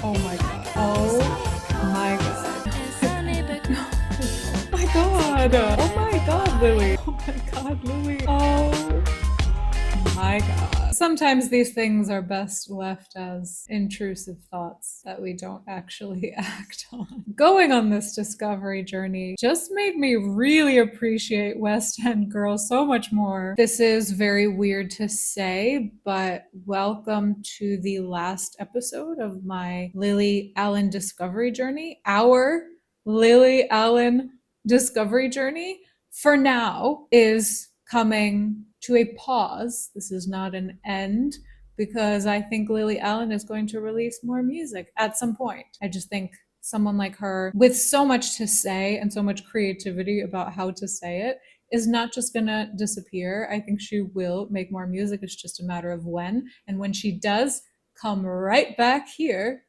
Oh my god. Oh my god. Oh my god. Oh my god, Lily. Oh my god, Lily. Oh my god. Sometimes these things are best left as intrusive thoughts that we don't actually act on. Going on this discovery journey just made me really appreciate West End Girls so much more. This is very weird to say, but welcome to the last episode of my Lily Allen discovery journey. Our Lily Allen discovery journey for now is coming to a pause. This is not an end because I think Lily Allen is going to release more music at some point. I just think someone like her, with so much to say and so much creativity about how to say it, is not just gonna disappear. I think she will make more music. It's just a matter of when. And when she does, come right back here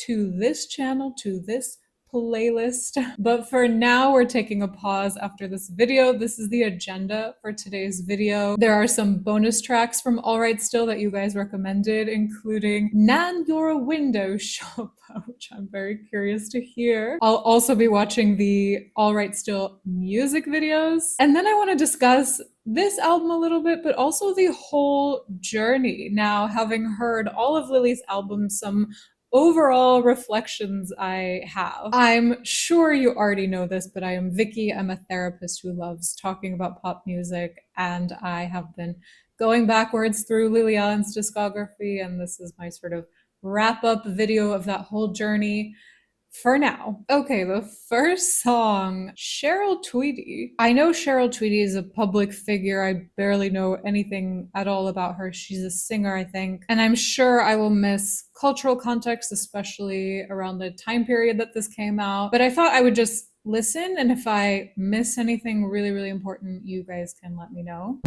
to this channel, to this playlist. But for now, we're taking a pause after this video. This is the agenda for today's video. There are some bonus tracks from All Right Still that you guys recommended, including Nan Your Window Shop, which I'm very curious to hear. I'll also be watching the All Right Still music videos. And then I want to discuss this album a little bit, but also the whole journey. Now, having heard all of Lily's albums, some overall reflections I have. I'm sure you already know this, but I am Vicky. I'm a therapist who loves talking about pop music, and I have been going backwards through Lily Allen's discography, and this is my sort of wrap-up video of that whole journey. For now. Okay, the first song, Cheryl Tweedy. I know Cheryl Tweedy is a public figure. I barely know anything at all about her. She's a singer, I think. And I'm sure I will miss cultural context, especially around the time period that this came out. But I thought I would just listen, and if I miss anything really, really important, you guys can let me know.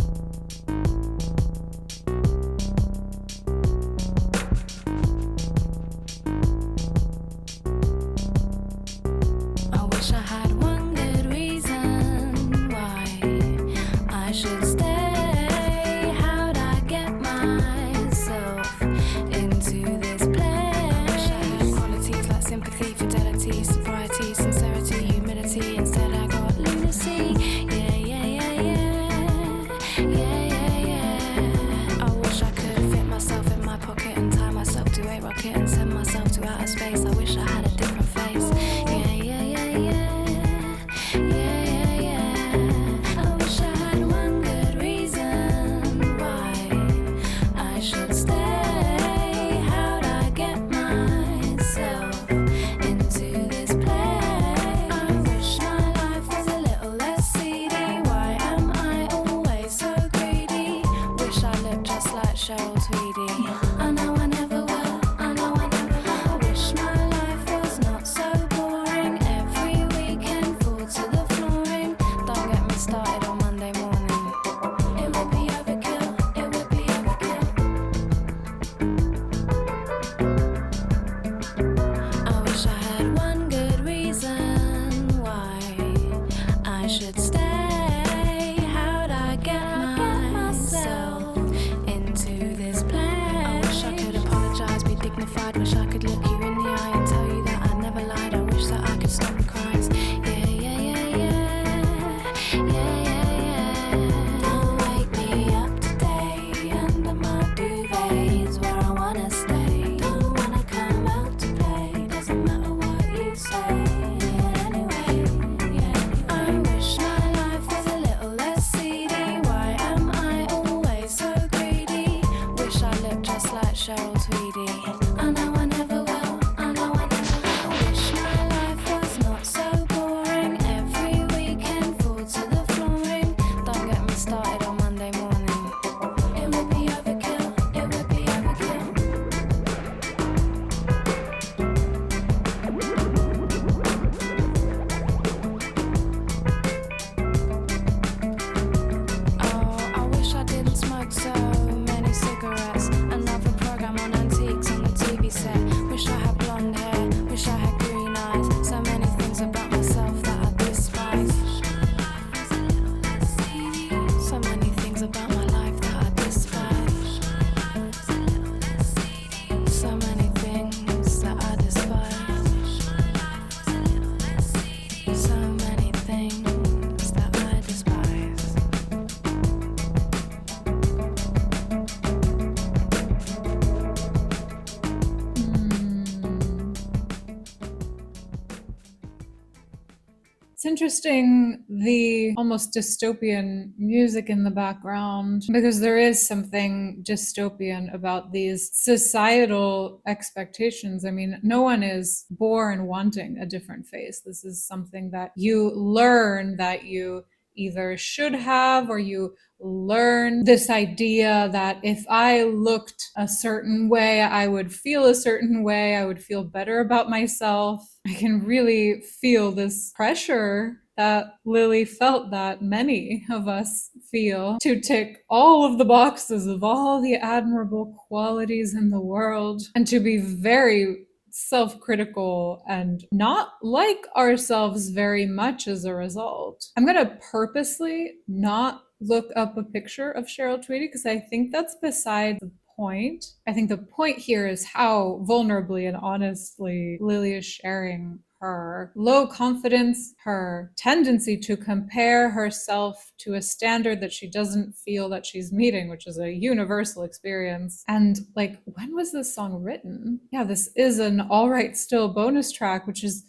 It's interesting, the almost dystopian music in the background, because there is something dystopian about these societal expectations. I mean, no one is born wanting a different face. This is something that you learn that you either should have, or you learn this idea that if I looked a certain way, I would feel a certain way, I would feel better about myself. I can really feel this pressure that Lily felt, that many of us feel, to tick all of the boxes of all the admirable qualities in the world, and to be very self-critical and not like ourselves very much as a result. I'm going to purposely not look up a picture of Cheryl Tweedy because I think that's beside the point. I think the point here is how vulnerably and honestly Lily is sharing her low confidence, her tendency to compare herself to a standard that she doesn't feel that she's meeting, which is a universal experience. And like, when was this song written? Yeah, this is an All Right Still bonus track, which is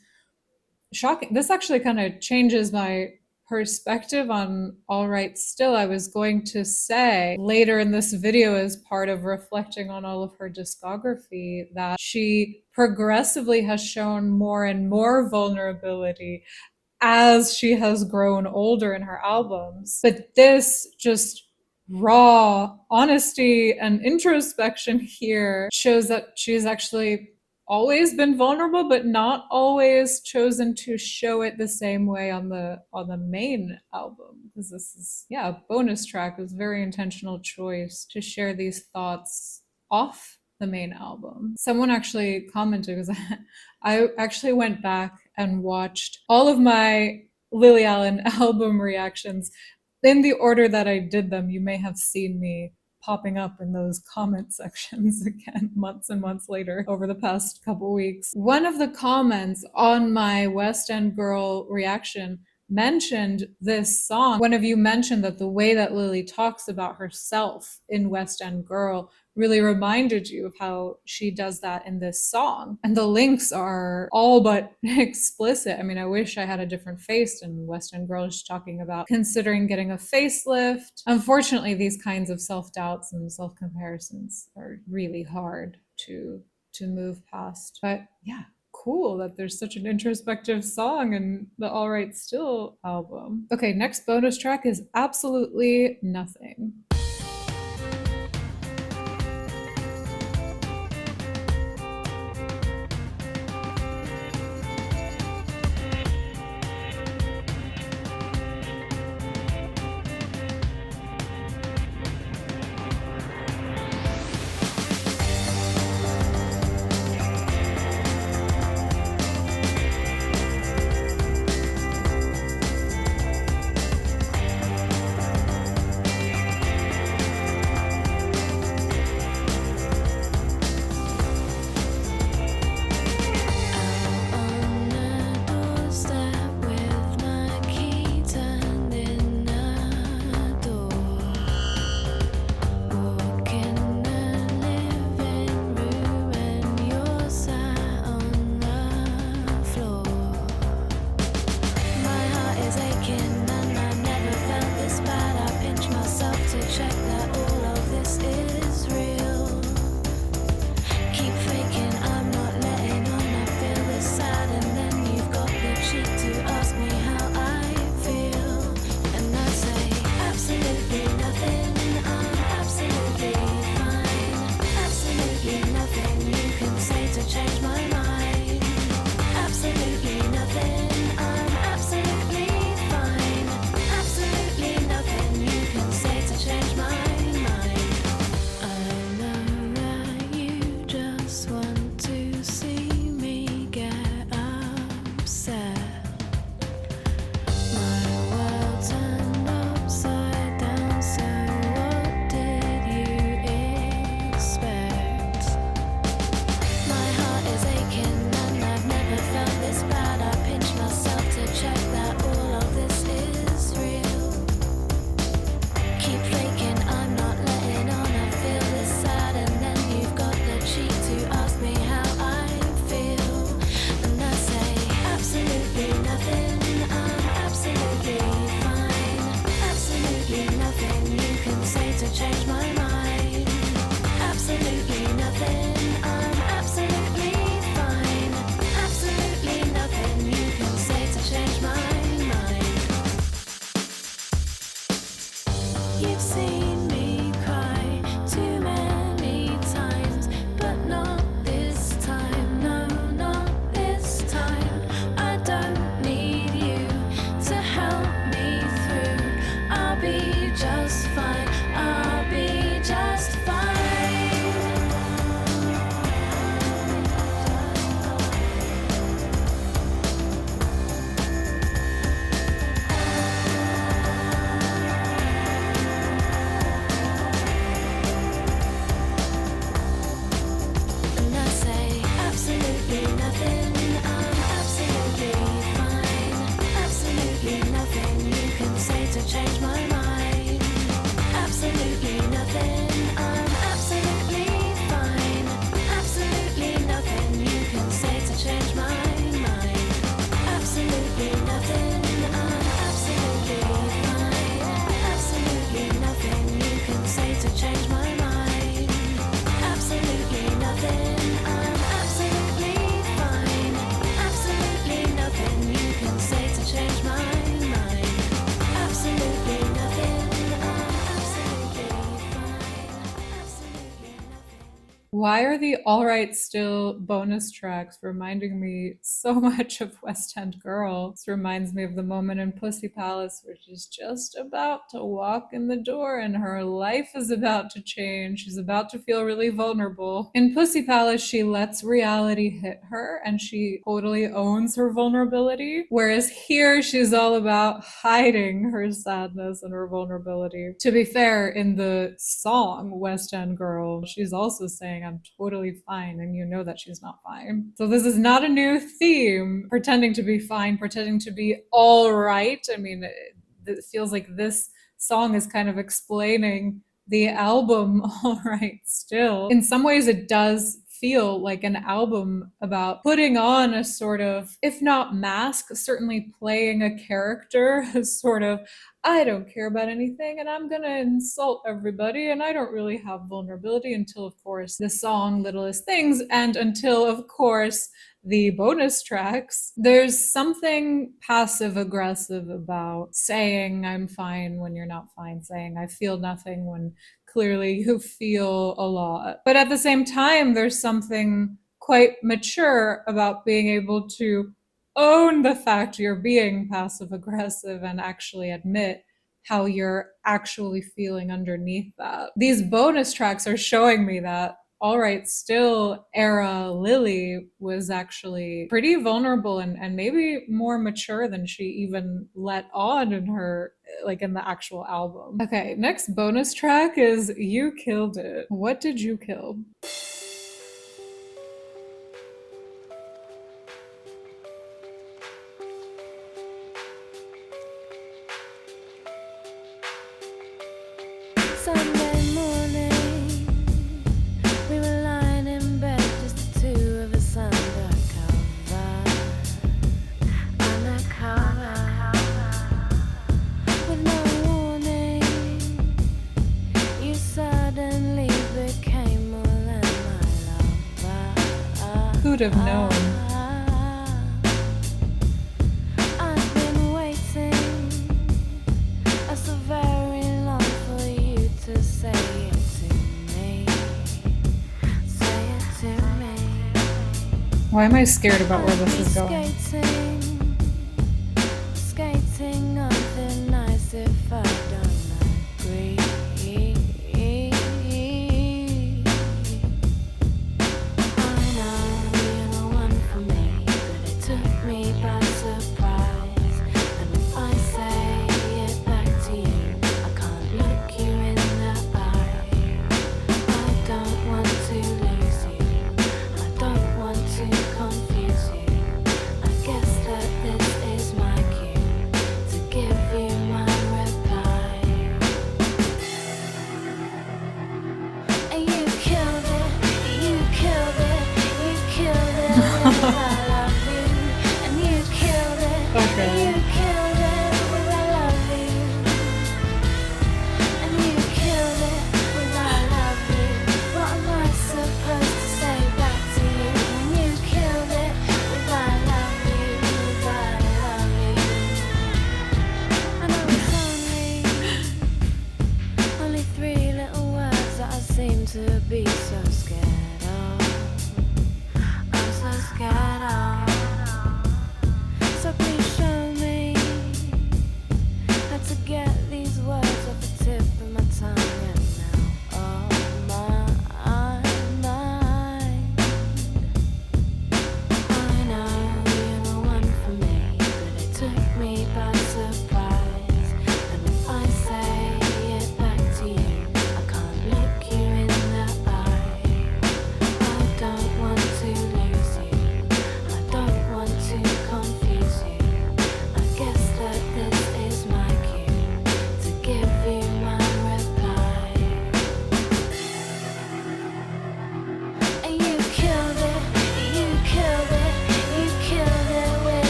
shocking. This actually kind of changes my perspective on All Right Still. I was going to say later in this video, as part of reflecting on all of her discography, that she progressively has shown more and more vulnerability as she has grown older in her albums. But this just raw honesty and introspection here shows that she's actually always been vulnerable, but not always chosen to show it the same way on the main album. Because this is, yeah, a bonus track. It was a very intentional choice to share these thoughts off the main album. Someone actually commented, because I actually went back and watched all of my Lily Allen album reactions in the order that I did them. You may have seen me popping up in those comment sections again months and months later over the past couple weeks. One of the comments on my West End Girl reaction mentioned this song. One of you mentioned that the way that Lily talks about herself in West End Girl really reminded you of how she does that in this song. And the links are all but explicit. I mean, I wish I had a different face. And West End Girl is talking about considering getting a facelift. Unfortunately, these kinds of self-doubts and self-comparisons are really hard to move past. But yeah, cool that there's such an introspective song in the All Right Still album. Okay, next bonus track is Absolutely Nothing. nothing, I'm absolutely fine. Absolutely nothing you can say to change my mind. Absolutely nothing, I'm absolutely fine. Absolutely nothing you can say to change my mind. Absolutely nothing, I'm absolutely fine. Absolutely nothing you can say to change my mind. Absolutely nothing, I'm absolutely fine. Absolutely nothing you can say to change my mind. Absolutely nothing, I'm absolutely fine. Absolutely nothing. Why are the All Right Still bonus tracks reminding me so much of West End Girl? This reminds me of the moment in Pussy Palace where she's just about to walk in the door and her life is about to change. She's about to feel really vulnerable. In Pussy Palace, she lets reality hit her and she totally owns her vulnerability. Whereas here, she's all about hiding her sadness and her vulnerability. To be fair, in the song West End Girl, she's also saying, I'm totally fine, and you know that she's not fine. So this is not a new theme, pretending to be fine, pretending to be all right. I mean, it feels like this song is kind of explaining the album All Right Still. In some ways, it does feel like an album about putting on a sort of, if not mask, certainly playing a character, as sort of, I don't care about anything and I'm gonna insult everybody and I don't really have vulnerability until, of course, the song Littlest Things and until, of course, the bonus tracks. There's something passive aggressive about saying I'm fine when you're not fine, saying I feel nothing when clearly you feel a lot. But at the same time, there's something quite mature about being able to own the fact you're being passive aggressive and actually admit how you're actually feeling underneath that. These bonus tracks are showing me that All Right Still era Lily was actually pretty vulnerable and maybe more mature than she even let on in her, like in the actual album. Okay, next bonus track is You Killed It. What did you kill? Sunday morning, we were lying in bed, just the two of us undercover, with no warning. You suddenly became more than my lover. Who'd have known? I've been waiting so very long for you to say it to me. Say it to me. Why am I scared about where this is going? Skating on thin ice if I don't agree. I know you're the one for me, but it took me by surprise. And if I say it back to you, I can't look you in the eye. I don't want to lose you, I don't want to confuse you. I guess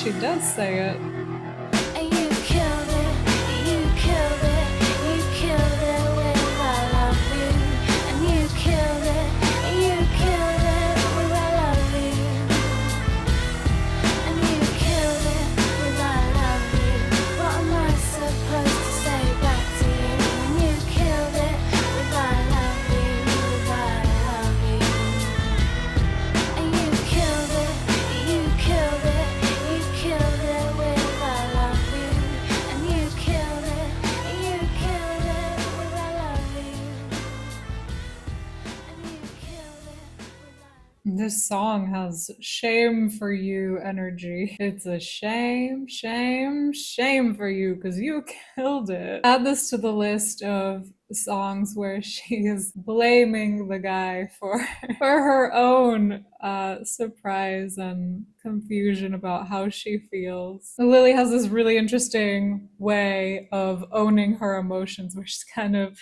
she does say it. And you killed it, you killed it, you killed it with I love you. And you killed it, you killed it with I love you. And you killed it with I love you. What am I supposed to say back to you? And you killed it with I love you, with I love you. And you killed it, you killed it, you killed it with I love you. And you killed it, you killed it with I love you. And you killed it with I. This song has shame for you energy. It's a shame, shame, shame for you because you killed it. Add this to the list of songs where she is blaming the guy for her own surprise and confusion about how she feels. Lily has this really interesting way of owning her emotions where she's kind of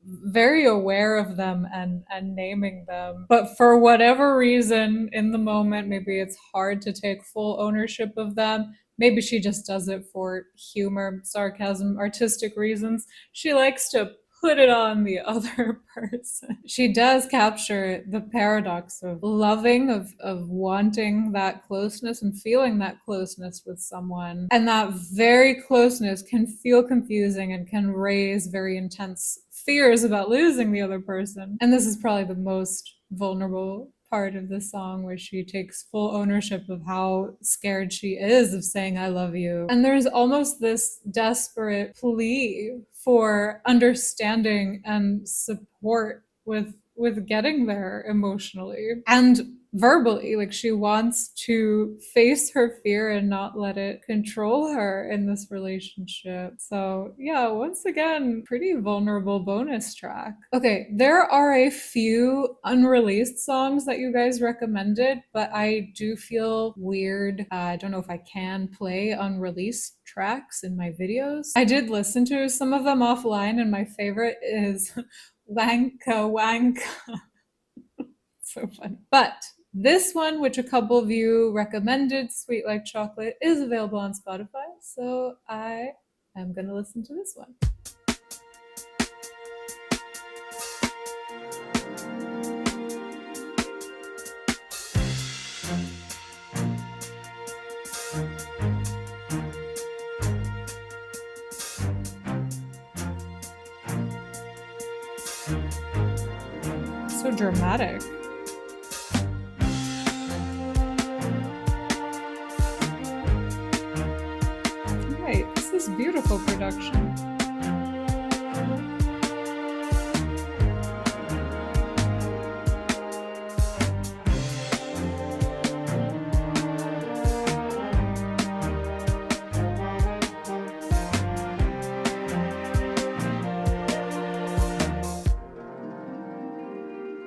very aware of them and naming them, but for whatever reason in the moment maybe it's hard to take full ownership of them. Maybe she just does it for humor, sarcasm, artistic reasons. She likes to put it on the other person. She does capture the paradox of loving, of wanting that closeness and feeling that closeness with someone. And that very closeness can feel confusing and can raise very intense fears about losing the other person. And this is probably the most vulnerable part of the song where she takes full ownership of how scared she is of saying I love you. And there's almost this desperate plea for understanding and support with getting there emotionally and verbally. Like she wants to face her fear and not let it control her in this relationship. So yeah, once again, pretty vulnerable bonus track. Okay, there are a few unreleased songs that you guys recommended, but I do feel weird. I don't know if I can play unreleased tracks in my videos. I did listen to some of them offline, and my favorite is Wanka Wanka. So fun. But this one, which a couple of you recommended, Sweet Like Chocolate, is available on Spotify. So I am going to listen to this one. So dramatic. Right, this is beautiful production.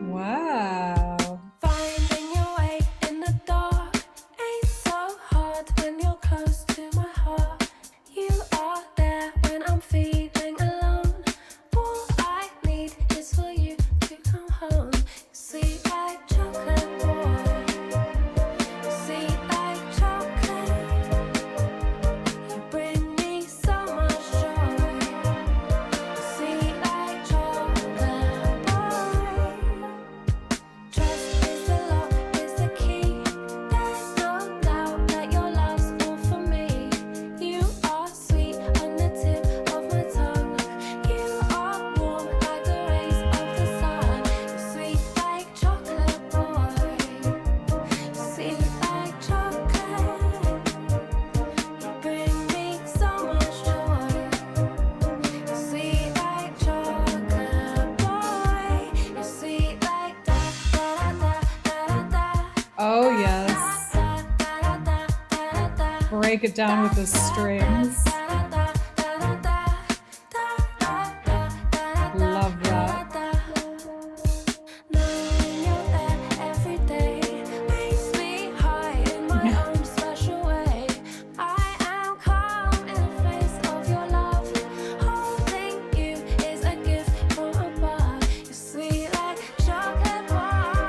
Wow. Finding your way in the dark ain't so hard when you're close to my heart. You are there when I'm feeling alone. All I need is for you to come home. Sweet like chocolate boy. Sweet like chocolate. You bring me so much joy. Sweet like chocolate boy. Trust is the lock, is the key. There's no doubt that your love's all for me. You are sweet on the tip of my tongue. You are warm like the rays of the sun. You're sweet like chocolate boy. You're sweet like chocolate. You bring me so much joy. You're sweet like chocolate boy. You're sweet like da da da da da da. Oh yes. Break it down with the strings. Love that. Knowing you're there every day makes me high in my own special way. I am calm in the face of your love. Holding you is a gift from above. You're sweet like chocolate boy.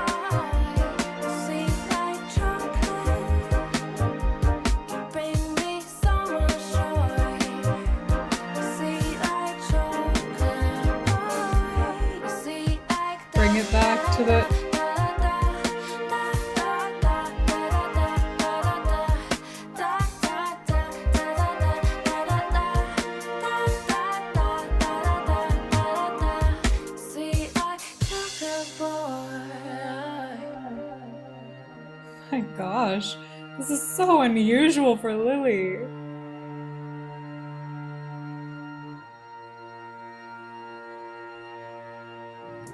You're sweet like chocolate. You bring gosh. This is so unusual for Lily.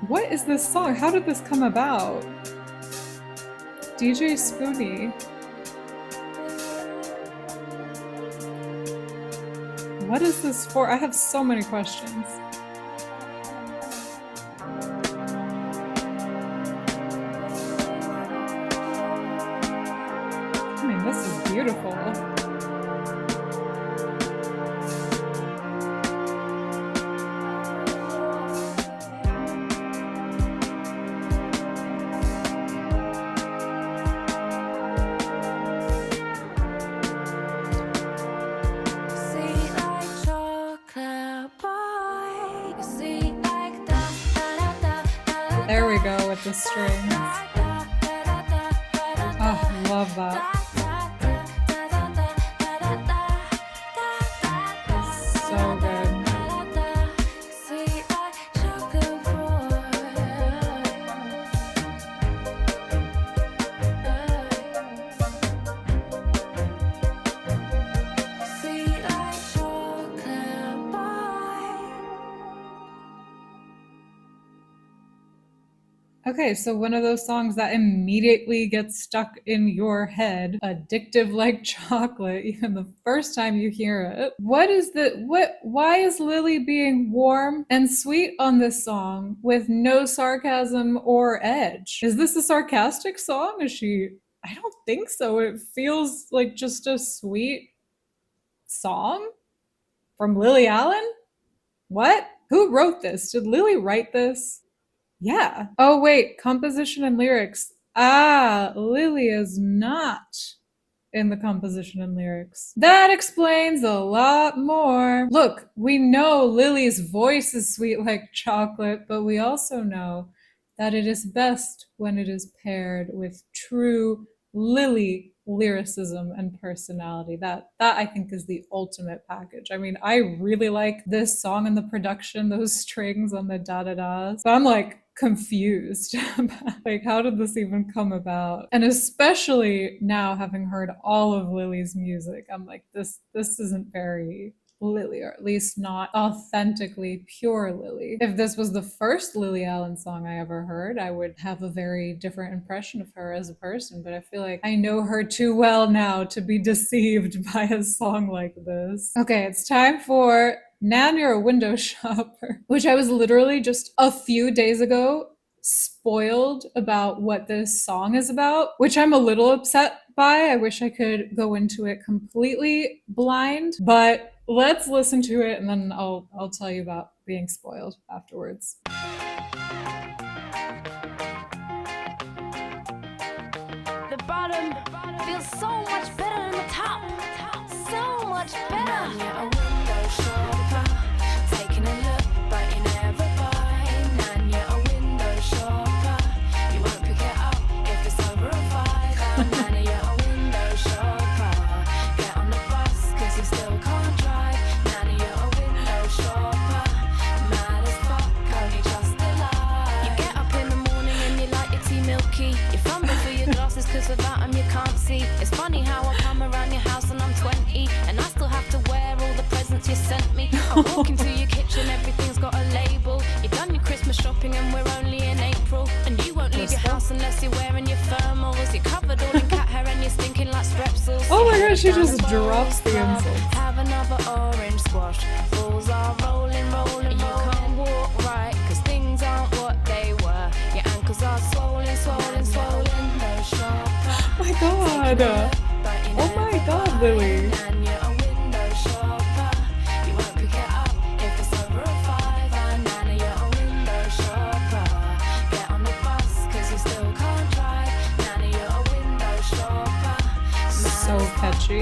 What is this song? How did this come about? DJ Spoonie. What is this for? I have so many questions. I mean, this is beautiful. There we go with the strings. Oh, love that. So good. Okay, so one of those songs that immediately gets stuck in your head, addictive like chocolate, even the first time you hear it. Why is Lily being warm and sweet on this song with no sarcasm or edge? Is this a sarcastic song? I don't think so. It feels like just a sweet song from Lily Allen? What? Who wrote this? Did Lily write this? Yeah. Oh, wait, composition and lyrics. Ah, Lily is not in the composition and lyrics. That explains a lot more. Look, we know Lily's voice is sweet like chocolate, but we also know that it is best when it is paired with true Lily lyricism and personality. That I think is the ultimate package. I mean, I really like this song and the production, those strings on the da-da-das. But I'm like confused about like, how did this even come about? And especially now having heard all of Lily's music, I'm like, this isn't very Lily, or at least not authentically pure Lily. If this was the first Lily Allen song I ever heard, I would have a very different impression of her as a person, but I feel like I know her too well now to be deceived by a song like this. Okay, it's time for Nan, You're a Window Shopper, which I was literally just a few days ago spoiled about what this song is about, which I'm a little upset by. I wish I could go into it completely blind, but let's listen to it and then I'll tell you about being spoiled afterwards. The bottom feels so much better than the top. So much better. You're a window shopper, taking a look, but you never buy. Nan, you're a window shopper. You won't pick it up if it's over a 5. Nan, you're a window shopper. Get on the bus, cause you still can't drive. Nan, you're a window shopper. Mad as fuck, only just alive. You get up in the morning and you like your tea milky. You fumble for your glasses cause without them you can't see. It's funny how I come around your house and I'm 20 and I still have to wear all the presents you sent me. I walk into your kitchen, everything's got a label. You've done your Christmas shopping and we're only in April. And you won't leave your house unless you're wearing your thermals. You're covered all in cat hair and you're stinking like strepsils. Oh my gosh, she just drops the insults. Have another orange squash. Balls are rolling, rolling, you can't walk right cause things aren't what they were. Your ankles are swollen, swollen, swollen. No shopper. Oh my god. Oh my god, Lily. And you're a window shopper. You won't pick it up if it's over a 5. And Nana, you're a window shopper. Get on the bus cause you still can't drive. Nana, you're a window shopper. So catchy.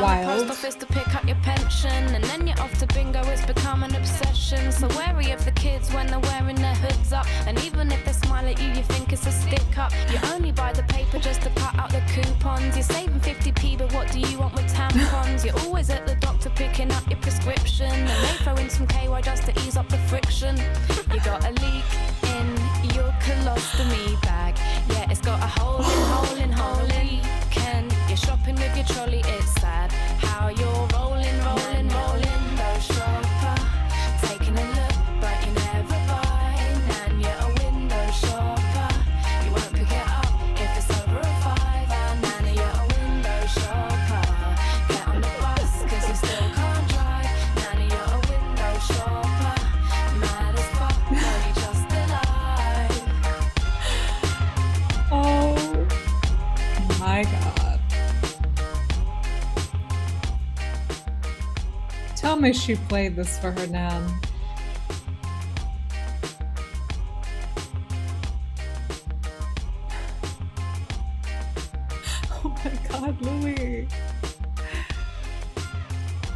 Wild. Post office to pick up your pension and then you're off to bingo. It's become an obsession. So wary of the kids when they're wearing their hoods up, and even if they smile at you, you think it's a stick up. You only buy the paper just to cut out the coupons. You're saving 50p, but what do you want with tampons? You're always at the doctor picking up your prescription, and they throw in some KY just to ease up the friction. You got a leak in your colostomy bag. Yeah, it's got a hole in your trolley, it's sad how you're rolling, rolling, rolling. Those shopper, taking a look, but you never buy. And you're a window shopper, you won't pick it up if it's over a five. And Nana, you're a window shopper, get on the bus, cause you still can't drive. Nana, you're a window shopper, mad as fuck, only just alive. Oh my god. Tell me she played this for her nan. Oh my god, Louie.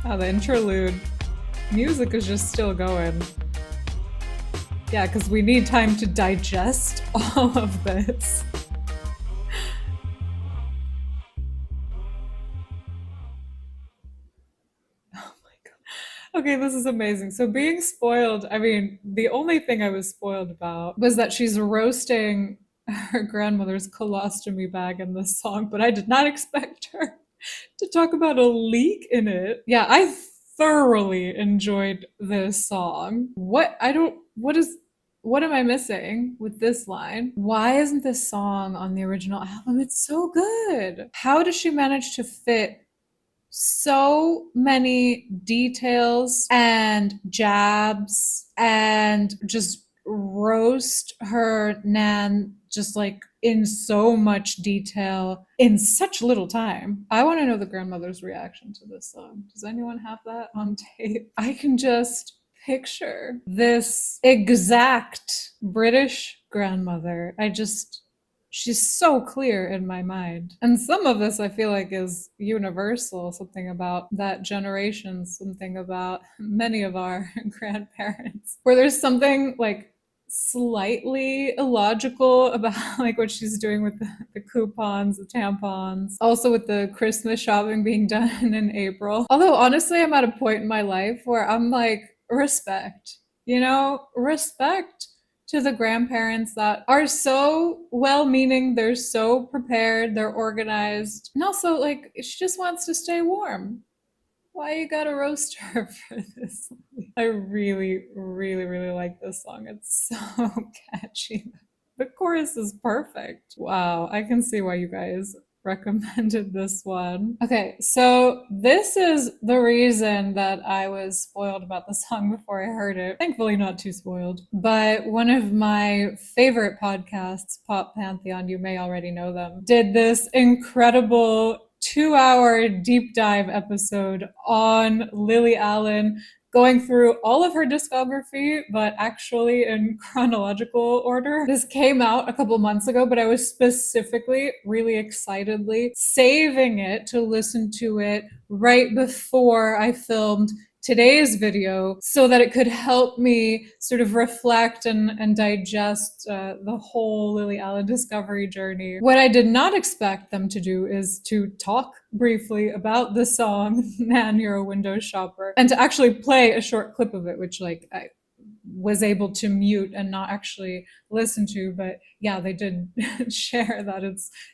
Oh, the interlude. Music is just still going. Yeah, because we need time to digest all of this. Okay, this is amazing. So being spoiled, I mean, the only thing I was spoiled about was that she's roasting her grandmother's colostomy bag in this song, but I did not expect her to talk about a leak in it. Yeah, I thoroughly enjoyed this song. What am I missing with this line? Why isn't this song on the original album? It's so good. How does she manage to fit so many details and jabs and just roast her nan just like in so much detail in such little time? I want to know the grandmother's reaction to this song. Does anyone have that on tape? I can just picture this exact British grandmother. She's so clear in my mind. And some of this I feel like is universal, something about that generation, something about many of our grandparents, where there's something like slightly illogical about like what she's doing with the coupons, the tampons, also with the Christmas shopping being done in April. Although honestly, I'm at a point in my life where I'm like, respect, respect to the grandparents that are so well-meaning, they're so prepared, they're organized, and also like she just wants to stay warm. Why you gotta roast her for this? I really, really, really like this song. It's so catchy. The chorus is perfect. Wow, I can see why you guys recommended this one. Okay, so this is the reason that I was spoiled about the song before I heard it. Thankfully not too spoiled. But one of my favorite podcasts, Pop Pantheon, you may already know them, did this incredible 2-hour deep dive episode on Lily Allen, going through all of her discography, but actually in chronological order. This came out a couple months ago, but I was specifically really excitedly saving it to listen to it right before I filmed today's video so that it could help me sort of reflect and digest the whole Lily Allen discovery journey. What I did not expect them to do is to talk briefly about the song Man, You're a Window Shopper, and to actually play a short clip of it, which like I was able to mute and not actually listen to. But yeah, they did share that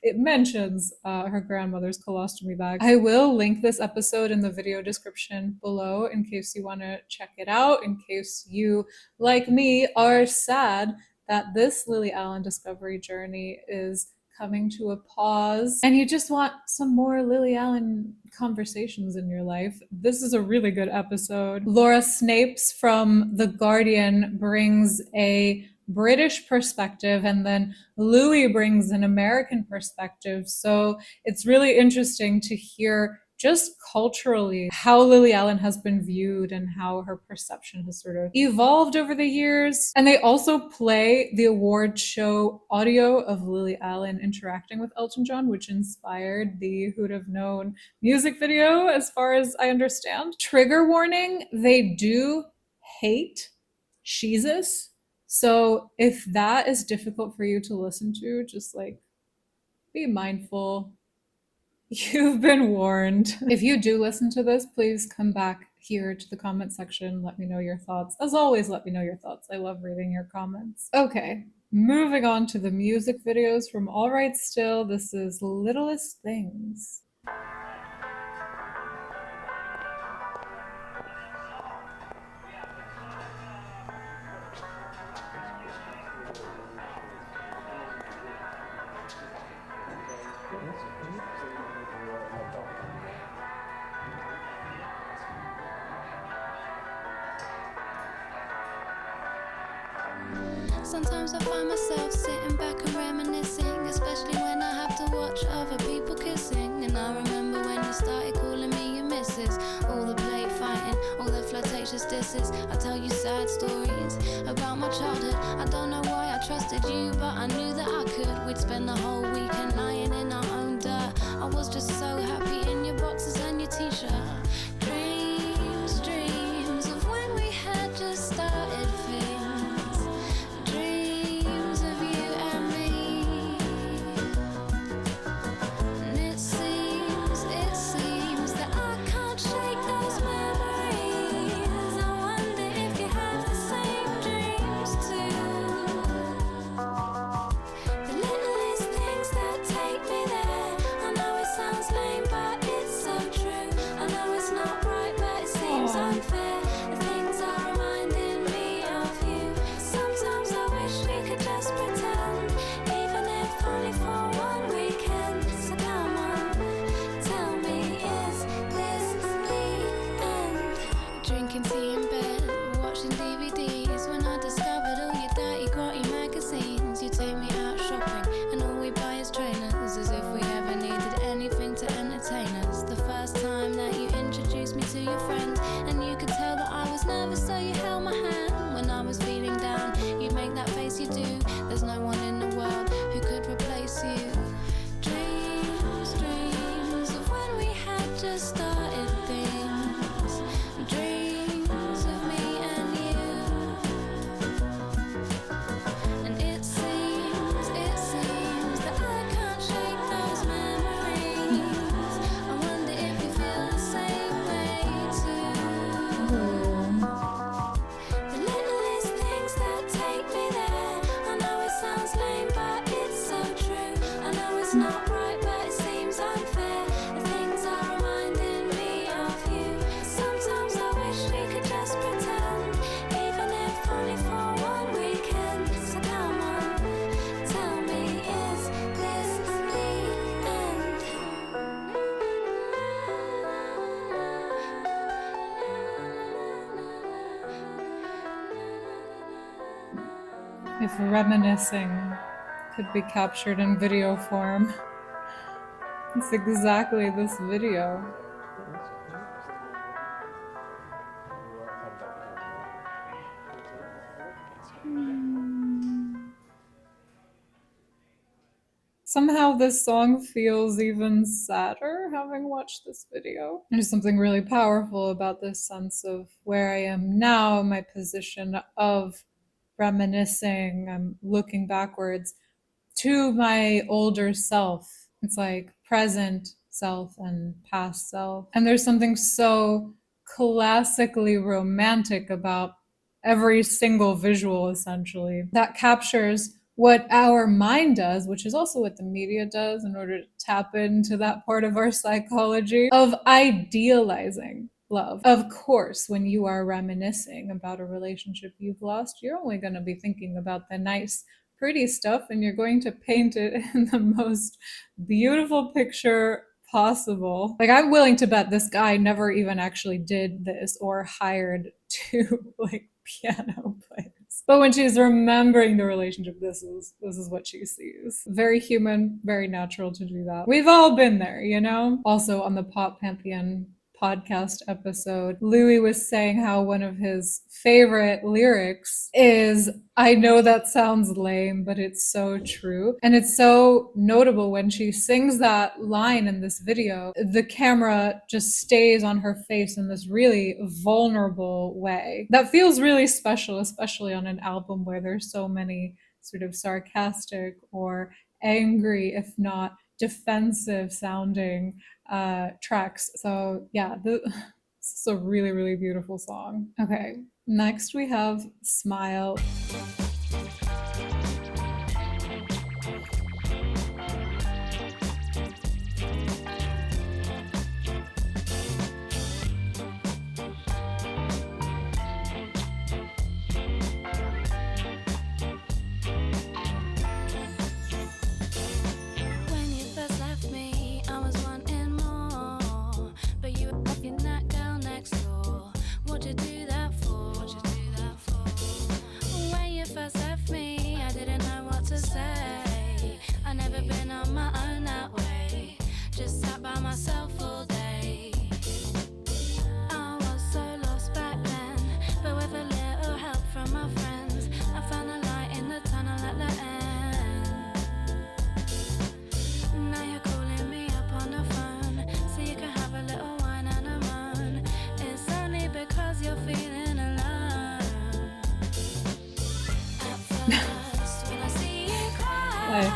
it mentions her grandmother's colostomy bag. I will link this episode in the video description below in case you want to check it out, in case you, like me, are sad that this Lily Allen discovery journey is coming to a pause and you just want some more Lily Allen conversations in your life. This is a really good episode. Laura Snapes from The Guardian brings a British perspective, and then Louis brings an American perspective. So it's really interesting to hear just culturally how Lily Allen has been viewed and how her perception has sort of evolved over the years. And they also play the award show audio of Lily Allen interacting with Elton John, which inspired the Who'd Have Known music video, as far as I understand. Trigger warning, they do hate Jesus. So if that is difficult for you to listen to, just like be mindful. You've been warned. If you do listen to this, please come back here to the comment section. Let me know your thoughts. As always, let me know your thoughts. I love reading your comments. Okay, moving on to the music videos from All Right Still. This is Littlest Things. Sometimes I find myself sitting back and reminiscing, especially when I have to watch other people kissing. And I remember when you started calling me your missus. All the play fighting, all the flirtatious disses. I tell you sad stories about my childhood. I don't know why I trusted you, but I knew that I could. We'd spend the whole weekend lying in our own dirt. I was just so happy in your boxes and your t-shirt. Dreams, dreams of when we had just started things. Dreams of you and me. And it seems that I can't shake those memories. I wonder if you have the same dreams too. The littlest things that take me there. I know it sounds lame, but it's so true. I know it's not right, but it seems unfair. The things are reminding me of you. Sometimes I wish we could just pretend, even if only for one weekend. So come on, tell me, is this the end? Drinking tea in bed, watching DVDs. When I discovered all your dirty, grotty magazines, you take me out shopping, and all we buy is trainers, as if we ever needed anything to entertain us. The first time that you introduced me to your friends, and you could tell that I was nervous, so you held my hand. When I was feeling down, you'd make that face you do. There's no one in the world who could replace you. Dreams, dreams of when we had just started things. Dreams of me and you. And it seems that I can't shake those memories. I wonder if you feel the same way too. The littlest things that take me there. I know it sounds lame, but it's so true. I know it's not right, but it seems unfair. The things are reminding me of you. Sometimes I wish we could just pretend, even if only for one weekend. So come on, tell me, is this the end? If reminiscing could be captured in video form, it's exactly this video. Somehow this song feels even sadder having watched this video. There's something really powerful about this sense of where I am now, my position of reminiscing. I'm looking backwards to my older self. It's like present self and past self. And there's something so classically romantic about every single visual, essentially, that captures what our mind does, which is also what the media does in order to tap into that part of our psychology of idealizing love. Of course, when you are reminiscing about a relationship you've lost, you're only going to be thinking about the nice, pretty stuff, and you're going to paint it in the most beautiful picture possible. Like, I'm willing to bet this guy never even actually did this or hired two like piano players. But when she's remembering the relationship, this is what she sees. Very human, very natural to do that. We've all been there, you know? Also on the Pop Pantheon podcast episode, Louis was saying how one of his favorite lyrics is, "I know that sounds lame, but it's so true." And it's so notable when she sings that line in this video, the camera just stays on her face in this really vulnerable way. That feels really special, especially on an album where there's so many sort of sarcastic or angry, if not defensive sounding tracks. So yeah, this is a really, really beautiful song. Okay, next we have Smile. When you first left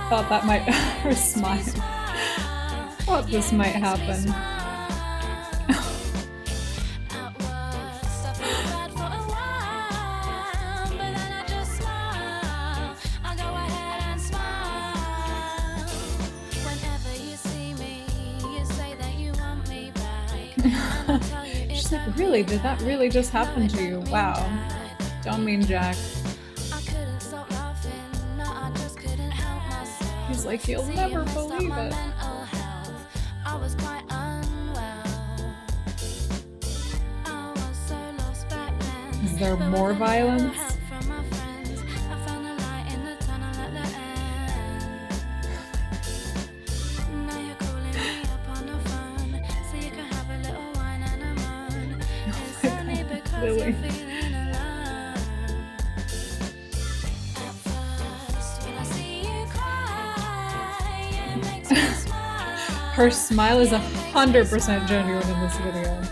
thought that might her smile. Thought this might happen. She's like, really? Did that really just happen to you? Wow. Don't mean Jack. He's like, you'll never believe it. Is there more violence? Lily. Her smile is 100% genuine in this video.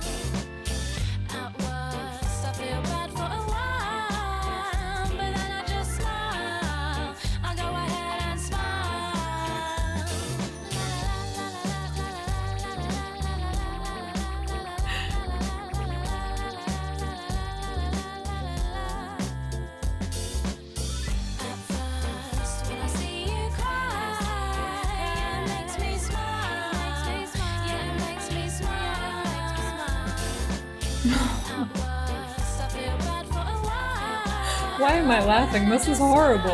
Why am I laughing? This is horrible.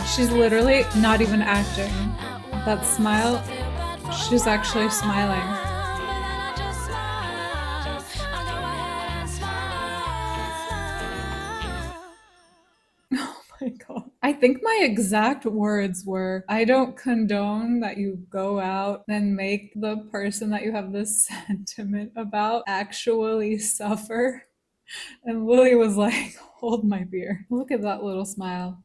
She's literally not even acting. That smile, she's actually smiling. Oh my god. I think my exact words were, I don't condone that you go out and make the person that you have this sentiment about actually suffer. And Lily was like, hold my beer. Look at that little smile.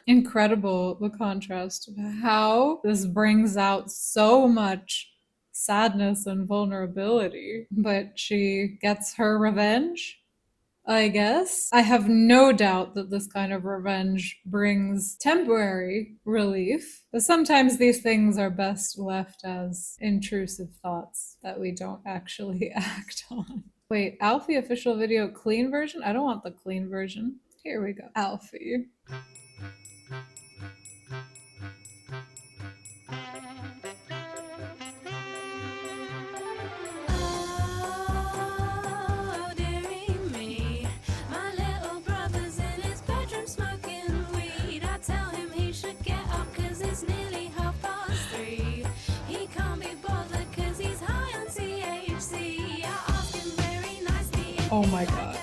Incredible, the contrast of how this brings out so much sadness and vulnerability. But she gets her revenge, I guess. I have no doubt that this kind of revenge brings temporary relief, but sometimes these things are best left as intrusive thoughts that we don't actually act on. Wait, Alfie official video clean version? I don't want the clean version. Here we go. Alfie. Oh my god.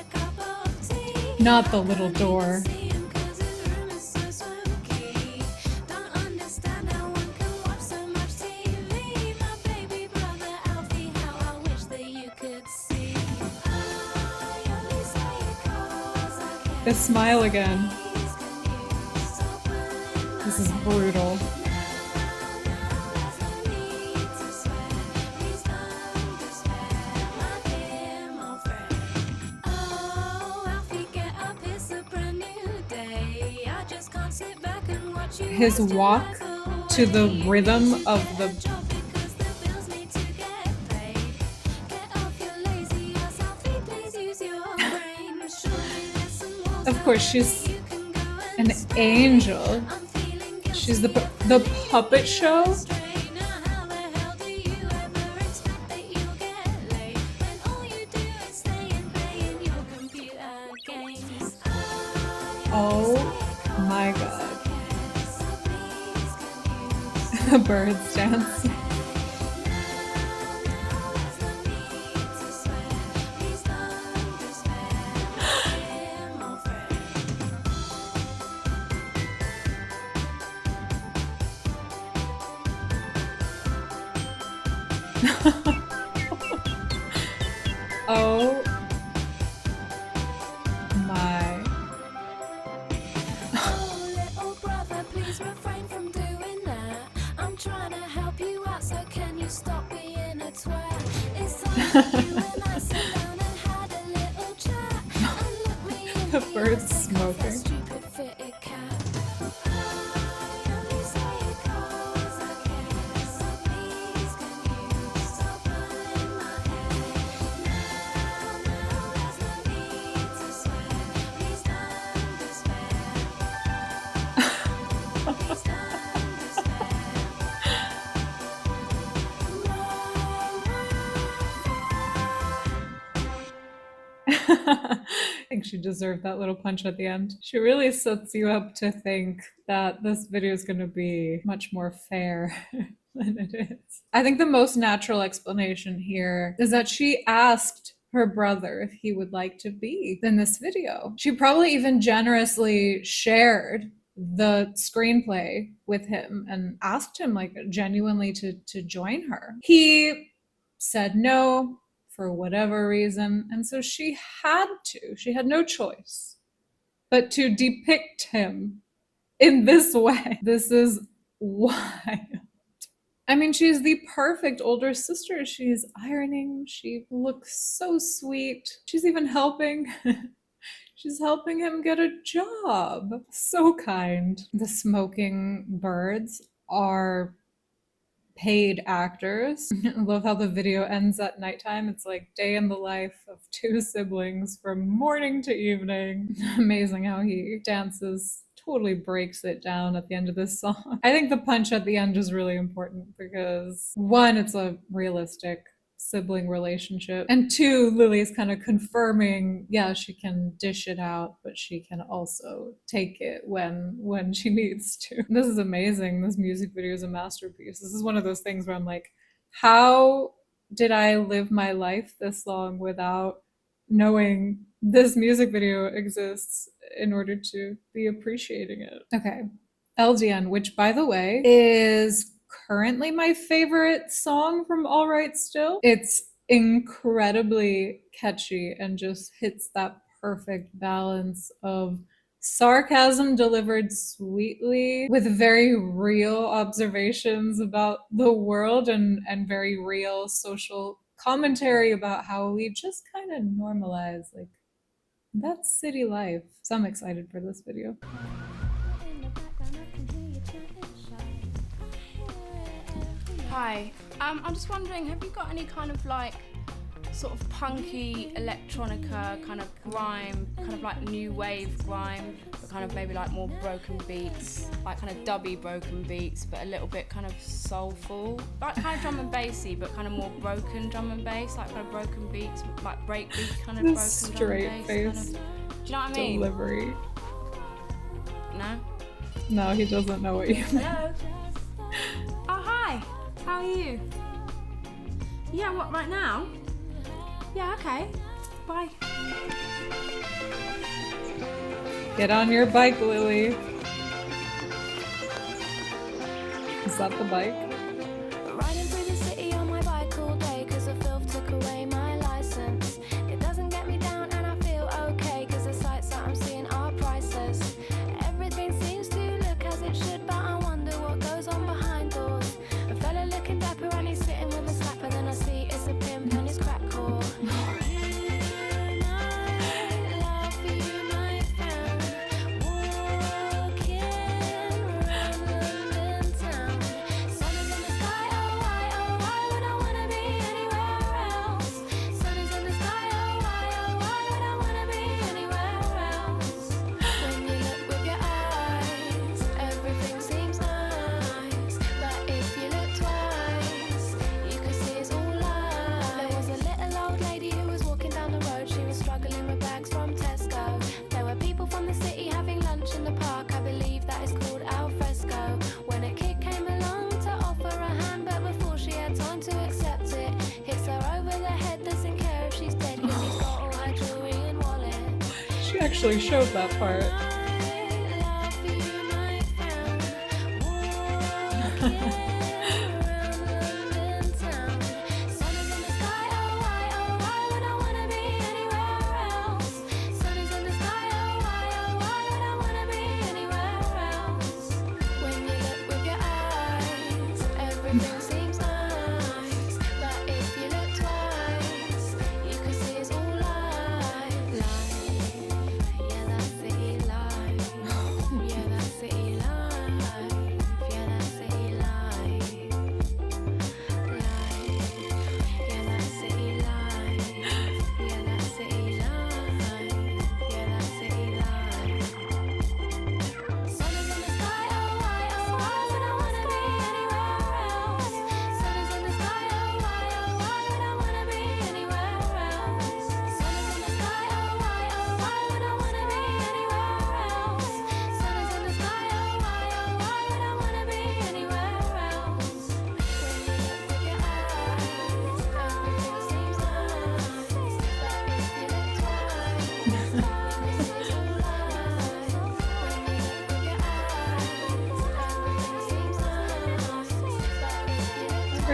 Not the little door. The smile again. This is brutal. His walk to the rhythm of the... Of course, she's an angel. She's the puppet show. Oh my god. The birds dance. Oh my. Oh, little brother, please refrain from doing The bird's smoking. I think she deserved that little punch at the end. She really sets you up to think that this video is going to be much more fair than it is. I think the most natural explanation here is that she asked her brother if he would like to be in this video. She probably even generously shared the screenplay with him and asked him like genuinely to join her. He said no for whatever reason, and so she had no choice but to depict him in this way. This is wild. I mean, she's the perfect older sister. She's ironing, she looks so sweet, she's even helping. She's helping him get a job. So kind. The smoking birds are paid actors. I love how the video ends at nighttime. It's like day in the life of two siblings from morning to evening. Amazing how he dances, totally breaks it down at the end of this song. I think the punch at the end is really important because one, it's a realistic sibling relationship, and two, Lily's kind of confirming, yeah, she can dish it out, but she can also take it when she needs to. This is amazing. This music video is a masterpiece. This is one of those things where I'm like, how did I live my life this long without knowing this music video exists in order to be appreciating it? Okay, LDN, which by the way is currently my favorite song from All Right Still. It's incredibly catchy and just hits that perfect balance of sarcasm delivered sweetly with very real observations about the world and very real social commentary about how we just kind of normalize like that's city life. So I'm excited for this video. Hi, I'm just wondering, have you got any kind of like sort of punky electronica kind of grime, kind of like new wave grime, but kind of maybe like more broken beats, like kind of dubby broken beats, but a little bit kind of soulful, like kind of drum and bassy, but kind of more broken drum and bass, like kind of broken beats, like breakbeat kind of This broken drum straight and bass. face Kind of, do you know what I mean? delivery. No? No, he doesn't know what you mean. Hello? Oh, hi. How are you? Yeah, what, right now? Yeah, okay. Bye. Get on your bike, Lily. Is that the bike? Riding through the city on my bike all day, cause the filth took away my license. It doesn't get me down and I feel okay, cause the sights that I'm seeing are priceless. Everything seems to look as it should, but I wonder what goes on behind doors. A fella looking dapper and he's sitting with a slapper, then I see it's a pimp and his crack core. Actually showed that part.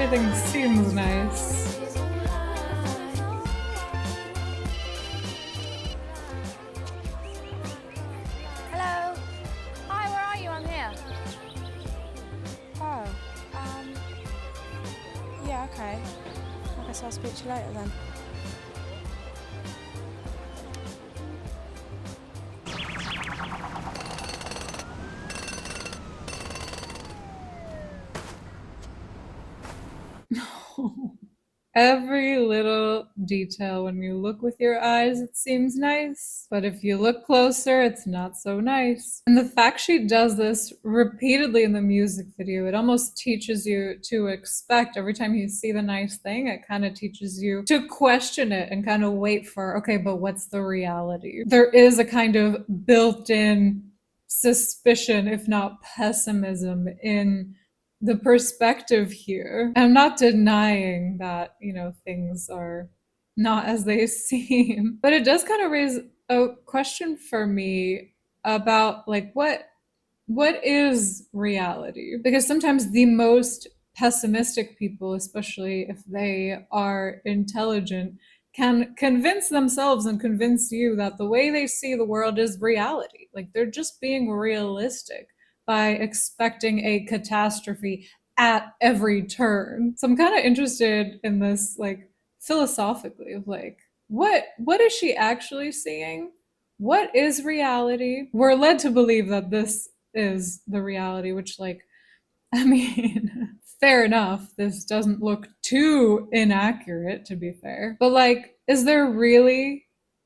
everything seems nice. Hello. Hi, where are you? I'm here. Oh, yeah, okay. I guess I'll speak to you later then. Every little detail, when you look with your eyes, it seems nice. But if you look closer, it's not so nice. And the fact she does this repeatedly in the music video, it almost teaches you to expect every time you see the nice thing, it kind of teaches you to question it and kind of wait for, okay, but what's the reality? There is a kind of built-in suspicion, if not pessimism, in the perspective here. I'm not denying that, things are not as they seem, but it does kind of raise a question for me about like what is reality? Because sometimes the most pessimistic people, especially if they are intelligent, can convince themselves and convince you that the way they see the world is reality. Like they're just being realistic by expecting a catastrophe at every turn. So I'm kind of interested in this, like philosophically, of like what is she actually seeing? What is reality? We're led to believe that this is the reality, which, like, I mean, fair enough. This doesn't look too inaccurate, to be fair. But, like, is there really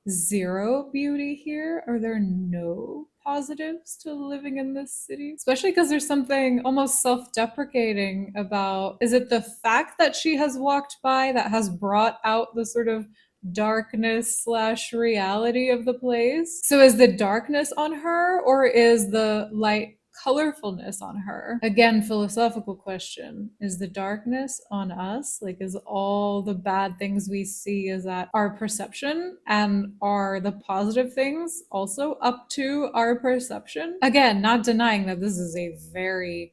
zero beauty here? Are there no positives to living in this city? Especially because there's something almost self-deprecating about, is it the fact that she has walked by that has brought out the sort of darkness slash reality of the place? So is the darkness on her, or is the light colorfulness on her? Again, philosophical question. Is the darkness on us? Like, is all the bad things we see, is that our perception? And are the positive things also up to our perception? Again, not denying that this is a very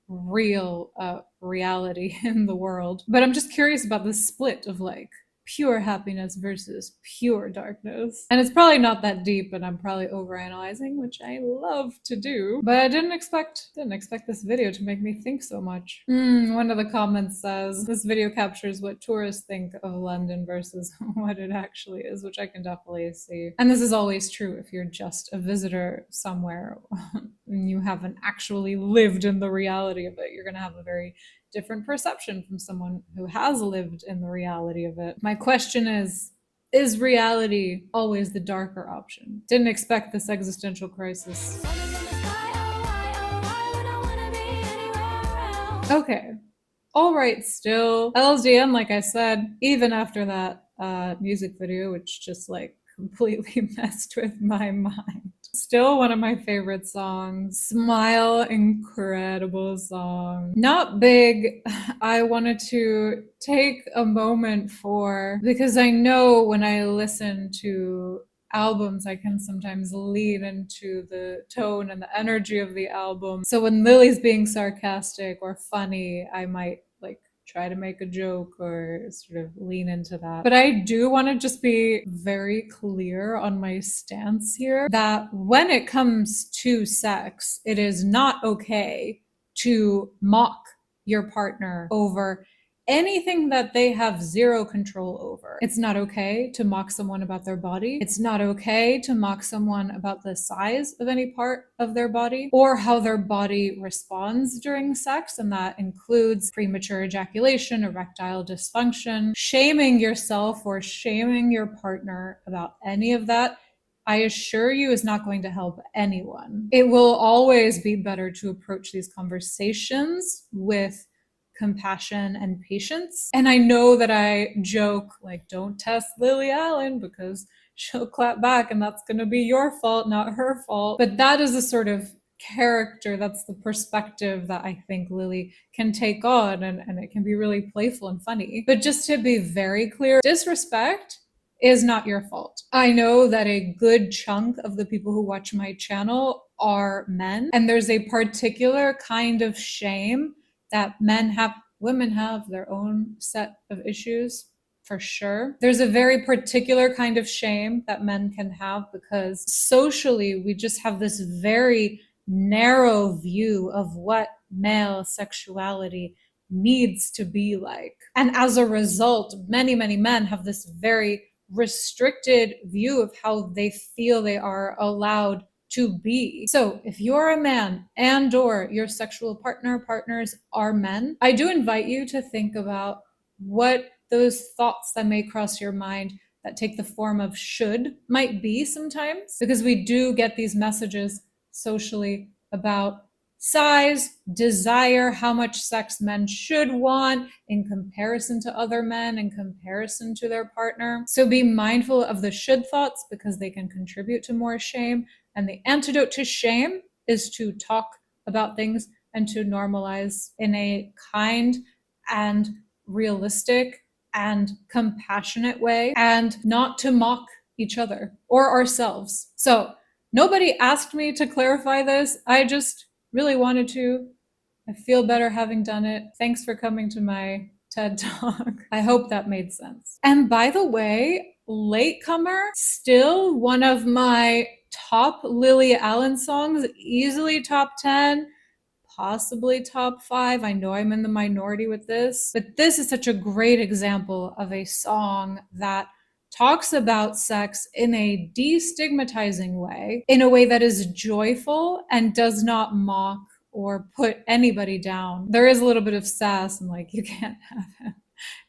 real reality in the world, but I'm just curious about the split of like pure happiness versus pure darkness. And it's probably not that deep, and I'm probably overanalyzing, which I love to do. But I didn't expect this video to make me think so much. One of the comments says, this video captures what tourists think of London versus what it actually is, which I can definitely see. And this is always true if you're just a visitor somewhere and you haven't actually lived in the reality of it. You're gonna have a very different perception from someone who has lived in the reality of it. My question is reality always the darker option? Didn't expect this existential crisis. Okay. All right, still. LSDN, like I said, even after that music video, which just like completely messed with my mind. Still one of my favorite songs. Smile, incredible song. Not big. I wanted to take a moment for, because I know when I listen to albums, I can sometimes lean into the tone and the energy of the album. So when Lily's being sarcastic or funny, I might like try to make a joke or sort of lean into that. But I do want to just be very clear on my stance here that when it comes to sex, it is not okay to mock your partner over anything that they have zero control over. It's not okay to mock someone about their body. It's not okay to mock someone about the size of any part of their body or how their body responds during sex. And that includes premature ejaculation, erectile dysfunction. Shaming yourself or shaming your partner about any of that, I assure you, is not going to help anyone. It will always be better to approach these conversations with compassion and patience. And I know that I joke, like, don't test Lily Allen because she'll clap back and that's going to be your fault, not her fault. But that is a sort of character, that's the perspective that I think Lily can take on, and it can be really playful and funny. But just to be very clear, disrespect is not your fault. I know that a good chunk of the people who watch my channel are men, and there's a particular kind of shame that men have women have their own set of issues. For sure. There's a very particular kind of shame that men can have because socially we just have this very narrow view of what male sexuality needs to be like. And as a result, many, many men have this very restricted view of how they feel they are allowed to be. So if you're a man and or your sexual partners are men, I do invite you to think about what those thoughts that may cross your mind that take the form of should might be sometimes, because we do get these messages socially about size, desire, how much sex men should want in comparison to other men, in comparison to their partner. So be mindful of the should thoughts because they can contribute to more shame. And the antidote to shame is to talk about things and to normalize in a kind and realistic and compassionate way, and not to mock each other or ourselves. So nobody asked me to clarify this. I just really wanted to. I feel better having done it. Thanks for coming to my TED Talk. I hope that made sense. And by the way, Latecomer, still one of my top Lily Allen songs, easily top 10. Possibly top 5. I know I'm in the minority with this, but this is such a great example of a song that talks about sex in a destigmatizing way, in a way that is joyful and does not mock or put anybody down. There is a little bit of sass and like, you can't have him.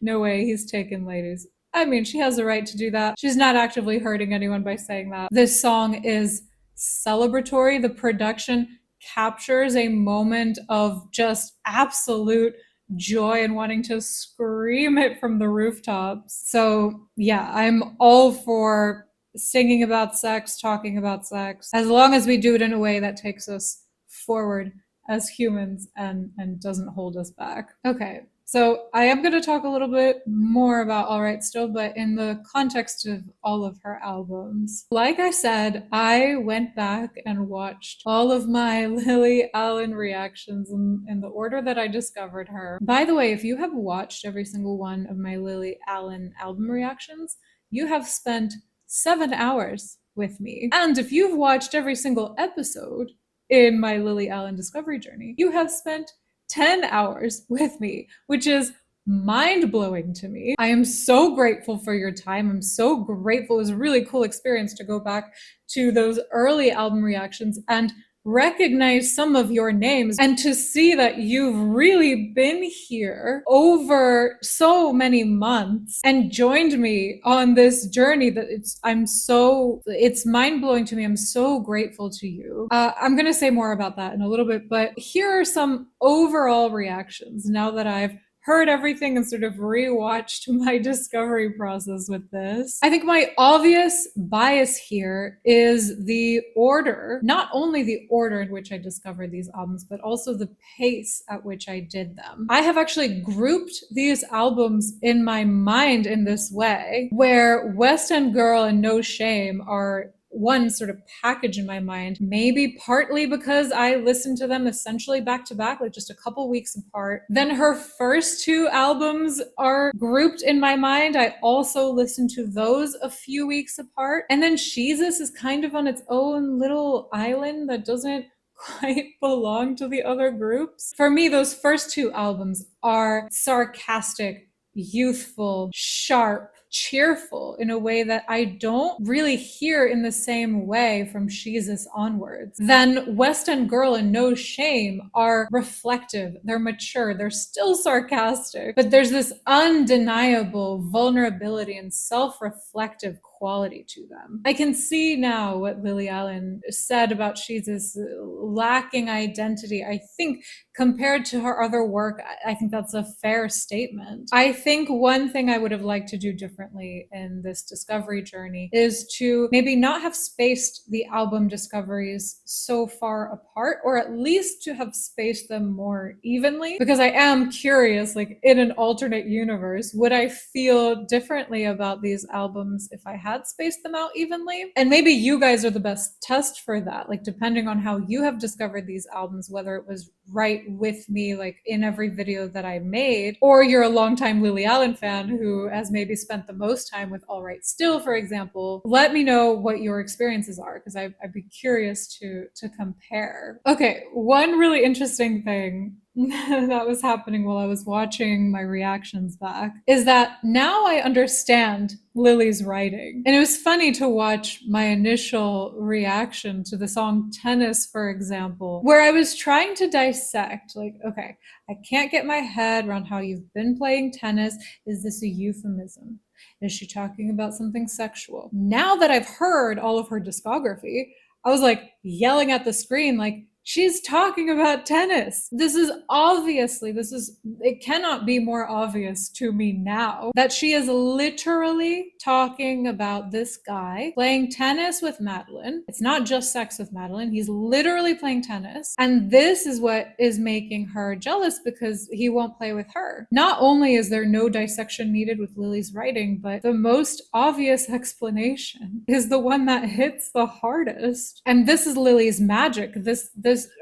No way, he's taken ladies. I mean, she has the right to do that. She's not actively hurting anyone by saying that. This song is celebratory. The production captures a moment of just absolute joy and wanting to scream it from the rooftops. So yeah, I'm all for singing about sex, talking about sex, as long as we do it in a way that takes us forward as humans and doesn't hold us back. Okay. So I am going to talk a little bit more about All Right Still, but in the context of all of her albums. Like I said, I went back and watched all of my Lily Allen reactions in the order that I discovered her. By the way, if you have watched every single one of my Lily Allen album reactions, you have spent 7 hours with me. And if you've watched every single episode in my Lily Allen discovery journey, you have spent 10 hours with me, which is mind-blowing to me. I am so grateful for your time. I'm so grateful. It was a really cool experience to go back to those early album reactions and recognize some of your names and to see that you've really been here over so many months and joined me on this journey that it's mind-blowing to me. I'm so grateful to you. I'm going to say more about that in a little bit, but here are some overall reactions now that I've heard everything and sort of rewatched my discovery process with this. I think my obvious bias here is the order, not only the order in which I discovered these albums, but also the pace at which I did them. I have actually grouped these albums in my mind in this way, where West End Girl and No Shame are one sort of package in my mind, maybe partly because I listened to them essentially back to back, like just a couple weeks apart. Then her first 2 albums are grouped in my mind. I also listened to those a few weeks apart. And then Jesus is kind of on its own little island that doesn't quite belong to the other groups. For me, those first 2 albums are sarcastic, youthful, sharp, cheerful in a way that I don't really hear in the same way from Jesus onwards. Then West End Girl and No Shame are reflective, they're mature, they're still sarcastic, but there's this undeniable vulnerability and self-reflective quality to them. I can see now what Lily Allen said about Jesus lacking identity. I think compared to her other work, I think that's a fair statement. I think one thing I would have liked to do differently in this discovery journey is to maybe not have spaced the album discoveries so far apart, or at least to have spaced them more evenly, because I am curious, like in an alternate universe, would I feel differently about these albums if I had spaced them out evenly. And maybe you guys are the best test for that, like depending on how you have discovered these albums, whether it was right with me, like in every video that I made, or you're a longtime Lily Allen fan who has maybe spent the most time with All Right Still, for example. Let me know what your experiences are, because I'd be curious to compare. Okay, one really interesting thing that was happening while I was watching my reactions back is that now I understand Lily's writing. And it was funny to watch my initial reaction to the song Tennis, for example, where I was trying to dissect, like, okay, I can't get my head around how you've been playing tennis. Is this a euphemism? Is she talking about something sexual? Now that I've heard all of her discography, I was like yelling at the screen, like, she's talking about tennis. It cannot be more obvious to me now that she is literally talking about this guy playing tennis with Madeline. It's not just sex with Madeline. He's literally playing tennis. And this is what is making her jealous because he won't play with her. Not only is there no dissection needed with Lily's writing, but the most obvious explanation is the one that hits the hardest. And this is Lily's magic. This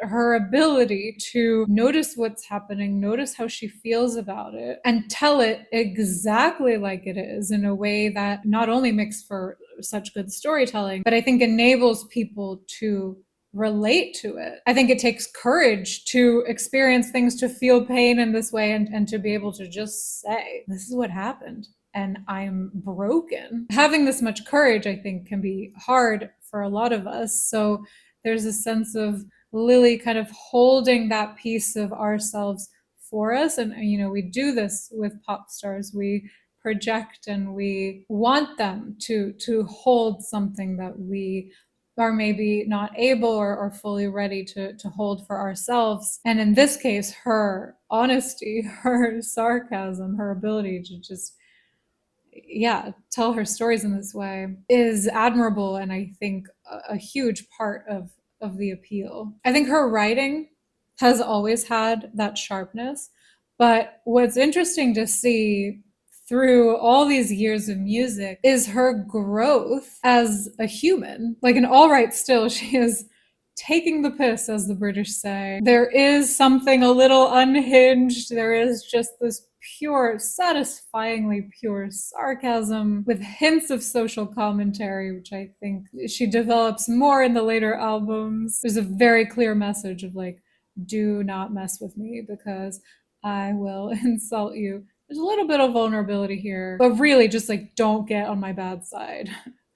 her ability to notice what's happening, notice how she feels about it, and tell it exactly like it is in a way that not only makes for such good storytelling, but I think enables people to relate to it. I think it takes courage to experience things, to feel pain in this way, and to be able to just say, this is what happened and I'm broken. Having this much courage, I think, can be hard for a lot of us. So there's a sense of Lily kind of holding that piece of ourselves for us. And, we do this with pop stars. We project and we want them to hold something that we are maybe not able or fully ready to hold for ourselves. And in this case, her honesty, her sarcasm, her ability to just tell her stories in this way is admirable, and I think a huge part of the appeal. I think her writing has always had that sharpness, but what's interesting to see through all these years of music is her growth as a human. Like in All Right Still, she is taking the piss, as the British say. There is something a little unhinged. There is just this pure, satisfyingly pure sarcasm with hints of social commentary, which I think she develops more in the later albums. There's a very clear message of like, do not mess with me because I will insult you. There's a little bit of vulnerability here, but really just like, don't get on my bad side.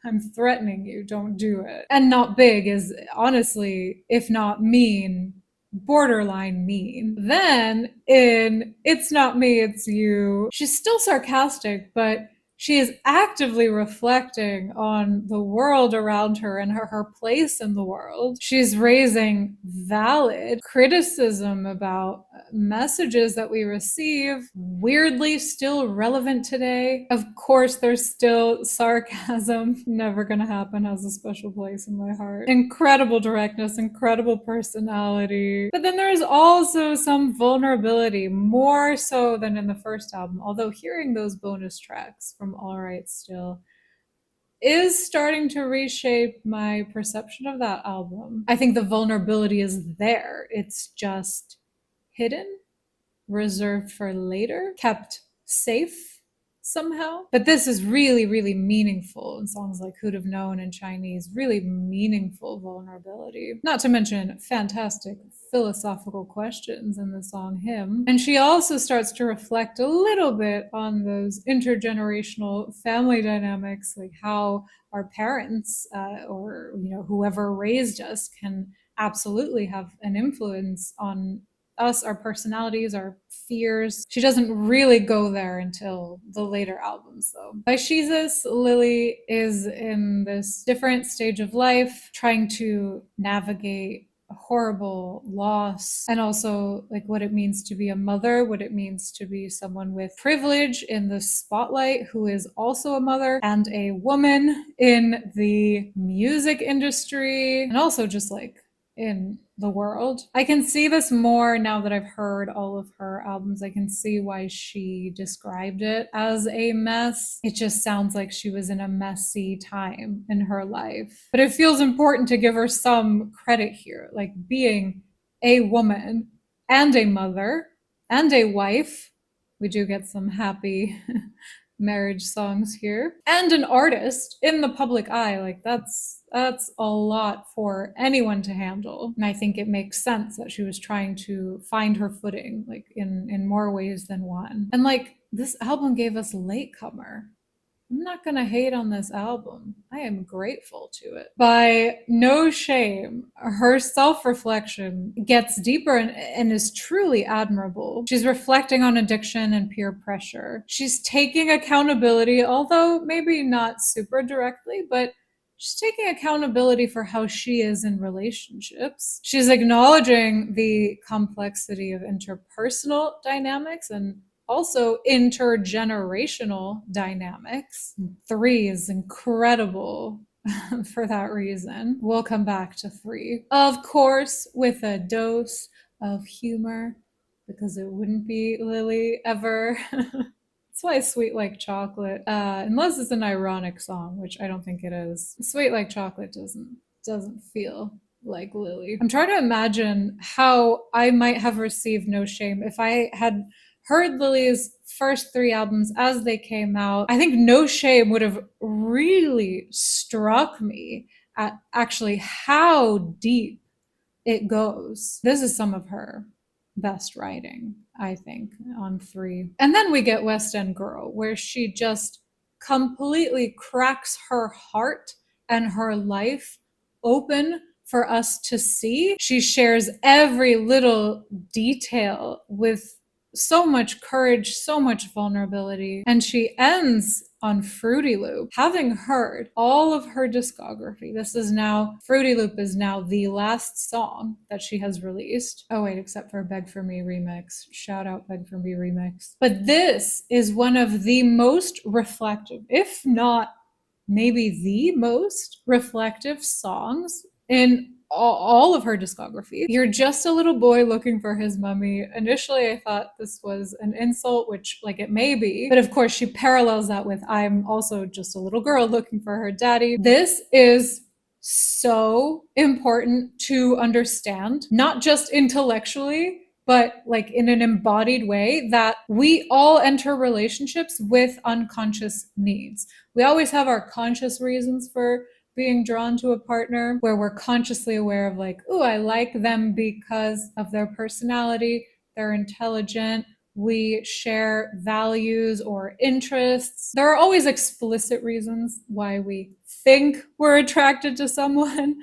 I'm threatening you, don't do it. And Not Big is honestly, if not mean, borderline mean. Then in It's Not Me, It's You, she's still sarcastic, but she is actively reflecting on the world around her and her place in the world. She's raising valid criticism about messages that we receive, weirdly still relevant today. Of course, there's still sarcasm. Never gonna happen, has a special place in my heart. Incredible directness, incredible personality. But then there's also some vulnerability, more so than in the first album. Although hearing those bonus tracks from All Right Still is starting to reshape my perception of that album. I think the vulnerability is there. It's just hidden, reserved for later, kept safe somehow. But this is really, really meaningful in songs like Who'd Have Known in Chinese, really meaningful vulnerability. Not to mention fantastic philosophical questions in the song Him. And she also starts to reflect a little bit on those intergenerational family dynamics, like how our parents or whoever raised us can absolutely have an influence on us, our personalities, our fears. She doesn't really go there until the later albums, though. By Jesus, Lily is in this different stage of life, trying to navigate a horrible loss, and also like what it means to be a mother, what it means to be someone with privilege in the spotlight who is also a mother and a woman in the music industry, and also just like in the world. I can see this more now that I've heard all of her albums. I can see why she described it as a mess. It just sounds like she was in a messy time in her life. But it feels important to give her some credit here, like being a woman and a mother and a wife. We do get some happy marriage songs here, and an artist in the public eye. Like that's a lot for anyone to handle, and I think it makes sense that she was trying to find her footing, like in more ways than one. And like this album gave us Latecomer. I'm not gonna hate on this album. I am grateful to it. By no shame, her self-reflection gets deeper and is truly admirable. She's reflecting on addiction and peer pressure. She's taking accountability, although maybe not super directly, but she's taking accountability for how she is in relationships. She's acknowledging the complexity of interpersonal dynamics and also intergenerational dynamics. 3 is incredible for that reason. We'll come back to 3. Of course, with a dose of humor, because it wouldn't be Lily ever. That's why Sweet Like Chocolate, unless it's an ironic song, which I don't think it is. Sweet Like Chocolate doesn't feel like Lily. I'm trying to imagine how I might have received No Shame if I had heard Lily's first 3 albums as they came out. I think No Shame would have really struck me at actually how deep it goes. This is some of her best writing, I think, on 3. And then we get West End Girl, where she just completely cracks her heart and her life open for us to see. She shares every little detail with so much courage, so much vulnerability. And she ends on Fruity Loop. Having heard all of her discography, Fruity Loop is now the last song that she has released. Oh wait, except for Beg For Me remix. Shout out Beg For Me remix. But this is one of the most reflective, if not maybe the most reflective songs in all of her discography. You're just a little boy looking for his mummy. Initially, I thought this was an insult, which like it may be, but of course she parallels that with I'm also just a little girl looking for her daddy. This is so important to understand, not just intellectually, but like in an embodied way, that we all enter relationships with unconscious needs. We always have our conscious reasons for being drawn to a partner, where we're consciously aware of like, oh, I like them because of their personality, they're intelligent, we share values or interests. There are always explicit reasons why we think we're attracted to someone,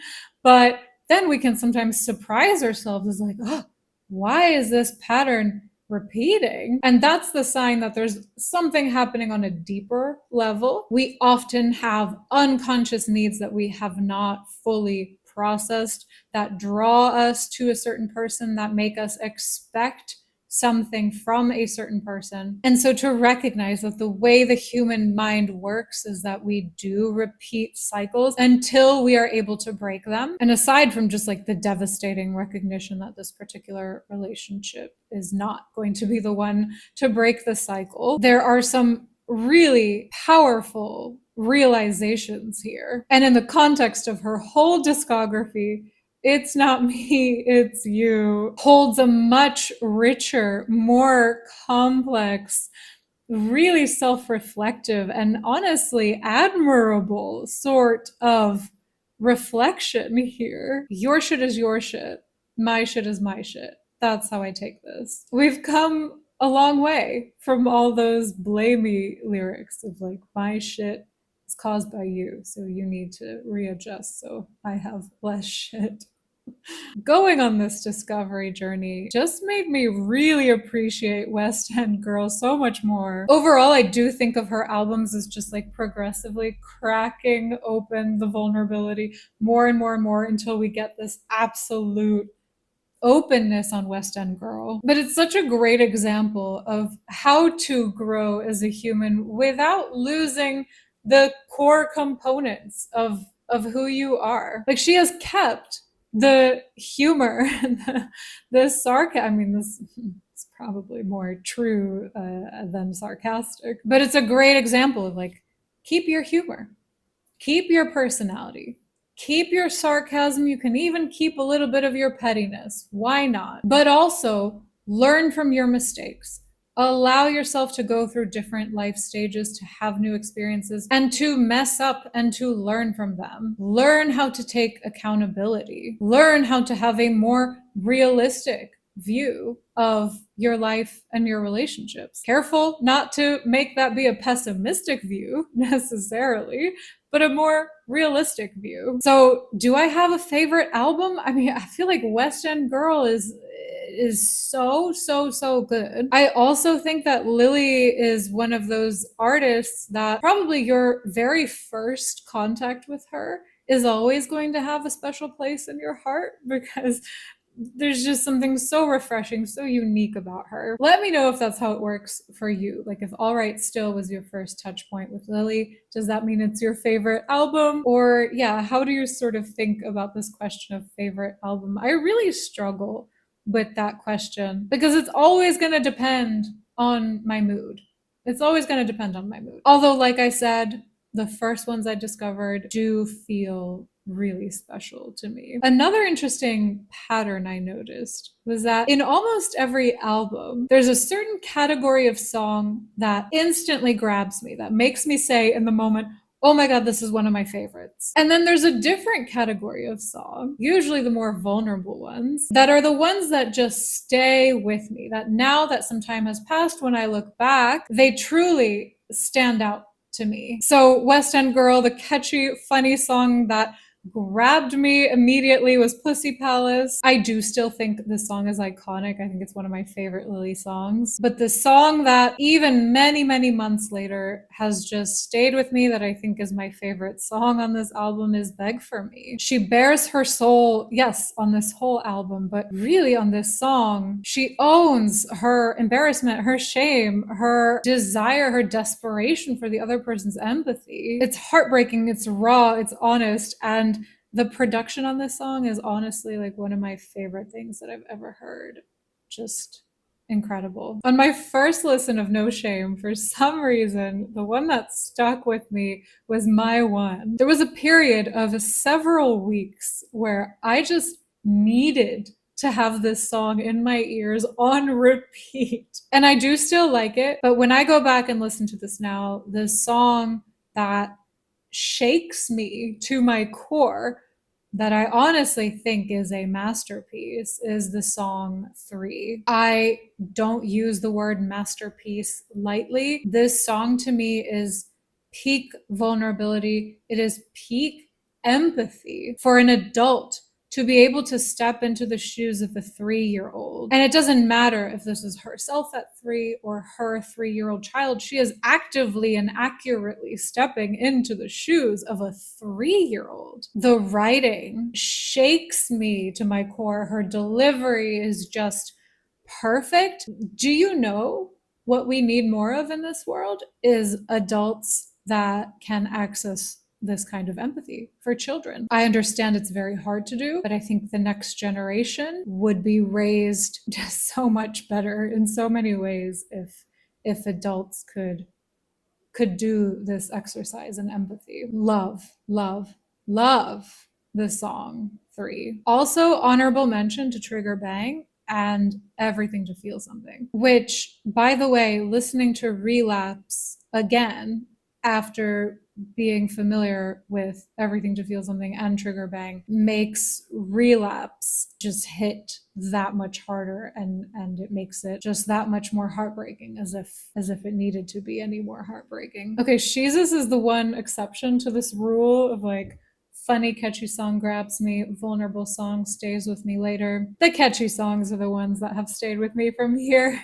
but then we can sometimes surprise ourselves as like, oh, why is this pattern repeating? And that's the sign that there's something happening on a deeper level. We often have unconscious needs that we have not fully processed that draw us to a certain person, that make us expect something from a certain person. And so to recognize that the way the human mind works is that we do repeat cycles until we are able to break them. And aside from just like the devastating recognition that this particular relationship is not going to be the one to break the cycle, there are some really powerful realizations here. And in the context of her whole discography, It's Not Me, It's You holds a much richer, more complex, really self-reflective, and honestly admirable sort of reflection here. Your shit is your shit. My shit is my shit. That's how I take this. We've come a long way from all those blamey lyrics of like, my shit is caused by you, so you need to readjust so I have less shit. Going on this discovery journey just made me really appreciate West End Girl so much more. Overall, I do think of her albums as just like progressively cracking open the vulnerability more and more and more until we get this absolute openness on West End Girl. But it's such a great example of how to grow as a human without losing the core components of who you are. Like she has kept the humor, the sarcasm. I mean, this is probably more true than sarcastic, but it's a great example of like, keep your humor, keep your personality, keep your sarcasm. You can even keep a little bit of your pettiness. Why not? But also learn from your mistakes. Allow yourself to go through different life stages, to have new experiences, and to mess up and to learn from them. Learn how to take accountability. Learn how to have a more realistic view of your life and your relationships. Careful not to make that be a pessimistic view necessarily, but a more realistic view. So, do I have a favorite album? I mean, I feel like West End Girl is so good. I also think that Lily is one of those artists that probably your very first contact with her is always going to have a special place in your heart, because there's just something so refreshing, so unique about her. Let me know if that's how it works for you. Like, if All Right Still was your first touch point with Lily, does that mean it's your favorite album? Or yeah, how do you sort of think about this question of favorite album? I really struggle with that question because it's always going to depend on my mood. It's always going to depend on my mood. Although, like I said, the first ones I discovered do feel really special to me. Another interesting pattern I noticed was that in almost every album, there's a certain category of song that instantly grabs me, that makes me say in the moment, oh my God, this is one of my favorites. And then there's a different category of song, usually the more vulnerable ones, that are the ones that just stay with me, that now that some time has passed, when I look back, they truly stand out to me. So West End Girl, the catchy, funny song that grabbed me immediately was Pussy Palace. I do still think this song is iconic. I think it's one of my favorite Lily songs. But the song that even many months later has just stayed with me, that I think is my favorite song on this album, is Beg For Me. She bears her soul, yes, on this whole album, but really on this song, she owns her embarrassment, her shame, her desire, her desperation for the other person's empathy. It's heartbreaking, it's raw, it's honest, and the production on this song is honestly like one of my favorite things that I've ever heard. Just incredible. On my first listen of No Shame, for some reason, the one that stuck with me was My One. There was a period of several weeks where I just needed to have this song in my ears on repeat. And I do still like it, but when I go back and listen to this now, the song that shakes me to my core, that I honestly think is a masterpiece, is the song 3. I don't use the word masterpiece lightly. This song to me is peak vulnerability. It is peak empathy for an adult to be able to step into the shoes of a 3-year-old. And it doesn't matter if this is herself at 3 or her 3-year-old child. She is actively and accurately stepping into the shoes of a 3-year-old. The writing shakes me to my core. Her delivery is just perfect. Do you know what we need more of in this world is adults that can access this kind of empathy for children. I understand it's very hard to do, but I think the next generation would be raised just so much better in so many ways if adults could do this exercise in empathy. Love the song 3. Also, honorable mention to Trigger Bang and Everything to Feel Something, which, by the way, listening to Relapse again after being familiar with Everything to Feel Something and Trigger Bang makes Relapse just hit that much harder, and it makes it just that much more heartbreaking, as if it needed to be any more heartbreaking. Okay, Jesus is the one exception to this rule of like, funny catchy song grabs me, vulnerable song stays with me later. The catchy songs are the ones that have stayed with me from here.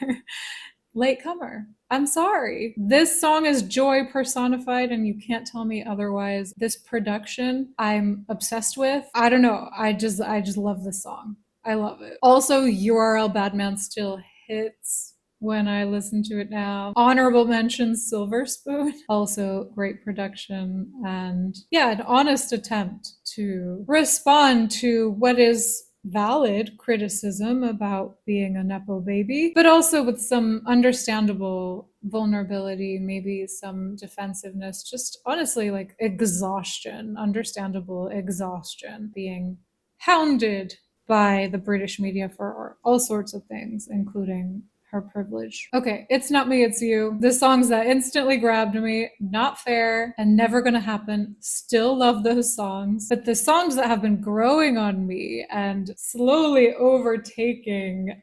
Latecomer. I'm sorry. This song is joy personified, and you can't tell me otherwise. This production I'm obsessed with. I don't know. I just love this song. I love it. Also, URL Badman still hits when I listen to it now. Honorable mention Silver Spoon. Also great production and yeah, an honest attempt to respond to what is valid criticism about being a Nepo baby, but also with some understandable vulnerability, maybe some defensiveness, just honestly like exhaustion, understandable exhaustion, being hounded by the British media for all sorts of things, including her privilege. Okay, it's not me, it's you. The songs that instantly grabbed me, not fair and never gonna happen. Still love those songs. But the songs that have been growing on me and slowly overtaking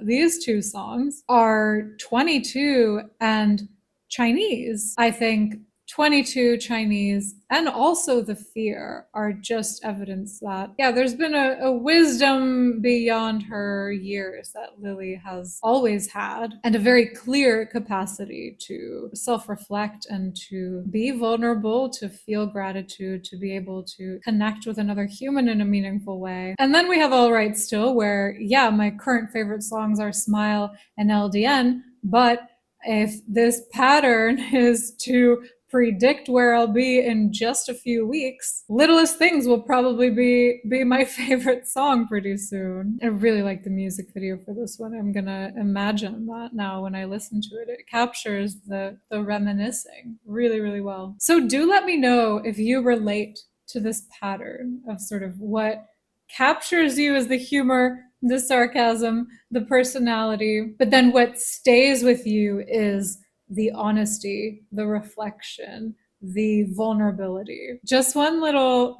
these two songs are 22 and Chinese. I think 22 Chinese and also the fear are just evidence that, yeah, there's been a wisdom beyond her years that Lily has always had, and a very clear capacity to self reflect and to be vulnerable, to feel gratitude, to be able to connect with another human in a meaningful way. And then we have All Right Still, where, yeah, my current favorite songs are Smile and LDN, but if this pattern is to predict where I'll be in just a few weeks, Littlest Things will probably be my favorite song pretty soon. I really like the music video for this one. I'm gonna imagine that now when I listen to it. It captures the reminiscing really, really well. So do let me know if you relate to this pattern of sort of what captures you as the humor, the sarcasm, the personality, but then what stays with you is the honesty, the reflection, the vulnerability. Just one little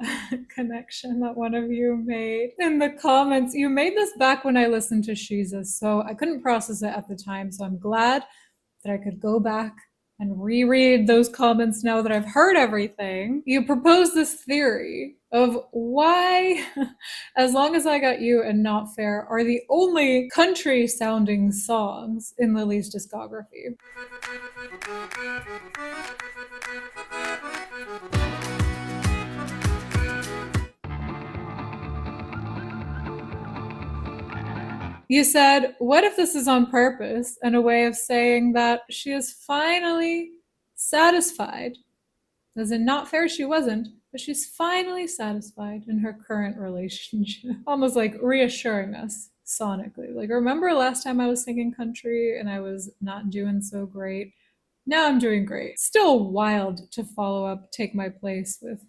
connection that one of you made in the comments. You made this back when I listened to Jesus, so I couldn't process it at the time. So I'm glad that I could go back and reread those comments now that I've heard everything. You proposed this theory of why As Long as I Got You and Not Fair are the only country sounding songs in Lily's discography. You said, what if this is on purpose and a way of saying that she is finally satisfied? As in, not fair, she wasn't, but she's finally satisfied in her current relationship. Almost like reassuring us sonically. Like, remember last time I was singing country and I was not doing so great? Now I'm doing great. Still wild to follow up Take My Place with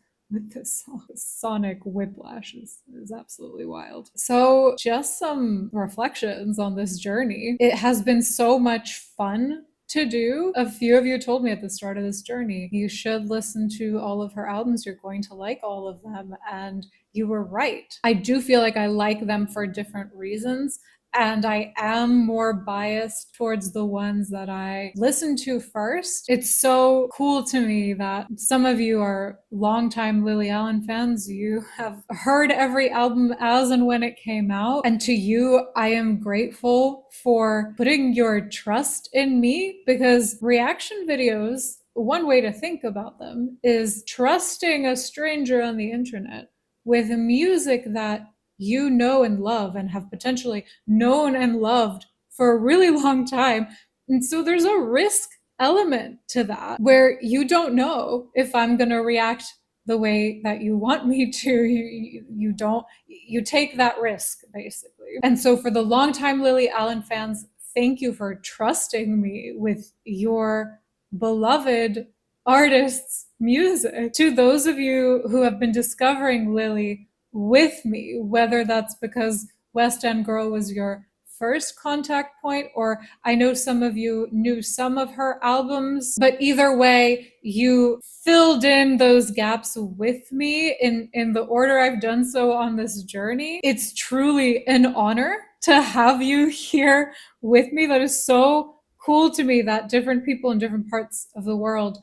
this song. Sonic whiplash is absolutely wild. So just some reflections on this journey. It has been so much fun to do. A few of you told me at the start of this journey, you should listen to all of her albums. You're going to like all of them. And you were right. I do feel like I like them for different reasons. And I am more biased towards the ones that I listen to first. It's so cool to me that some of you are longtime Lily Allen fans. You have heard every album as and when it came out. And to you, I am grateful for putting your trust in me, because reaction videos, one way to think about them is trusting a stranger on the internet with music that you know and love and have potentially known and loved for a really long time. And so there's a risk element to that where you don't know if I'm going to react the way that you want me to. You don't, you take that risk basically. And so for the longtime Lily Allen fans, thank you for trusting me with your beloved artist's music. To those of you who have been discovering Lily with me, whether that's because West End Girl was your first contact point, or I know some of you knew some of her albums, but either way, you filled in those gaps with me in the order I've done so on this journey. It's truly an honor to have you here with me. That is so cool to me that different people in different parts of the world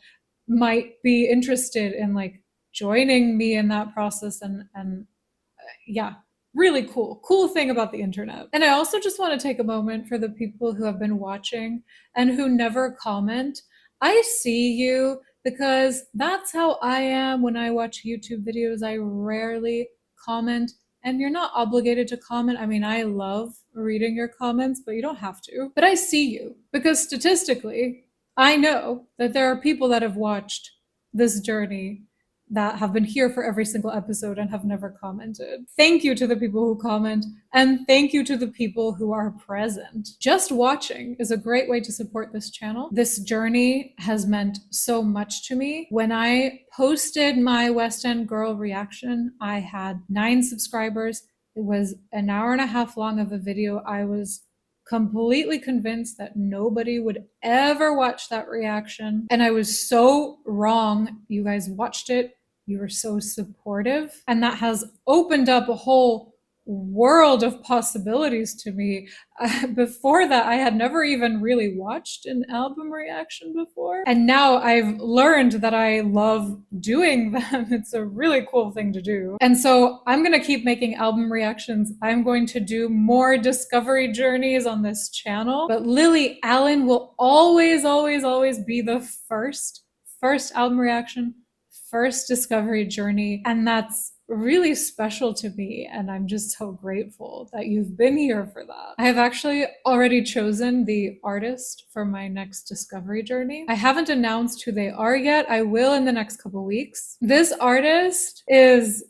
might be interested in like joining me in that process. And yeah, really cool thing about the internet. And I also just want to take a moment for the people who have been watching and who never comment. I see you, because that's how I am when I watch YouTube videos. I rarely comment and you're not obligated to comment. I mean, I love reading your comments, but you don't have to. But I see you because statistically, I know that there are people that have watched this journey that have been here for every single episode and have never commented. Thank you to the people who comment, and thank you to the people who are present. Just watching is a great way to support this channel. This journey has meant so much to me. When I posted my West End Girl reaction, I had 9 subscribers. It was an hour and a half long of a video. I was completely convinced that nobody would ever watch that reaction. And I was so wrong. You guys watched it. You were so supportive. And that has opened up a whole world of possibilities to me. Before that, I had never even really watched an album reaction before. And now I've learned that I love doing them. It's a really cool thing to do. And so I'm going to keep making album reactions. I'm going to do more discovery journeys on this channel. But Lily Allen will always, always, always be the first album reaction, first discovery journey. And that's really special to me. And I'm just so grateful that you've been here for that. I have actually already chosen the artist for my next discovery journey. I haven't announced who they are yet. I will in the next couple weeks. This artist is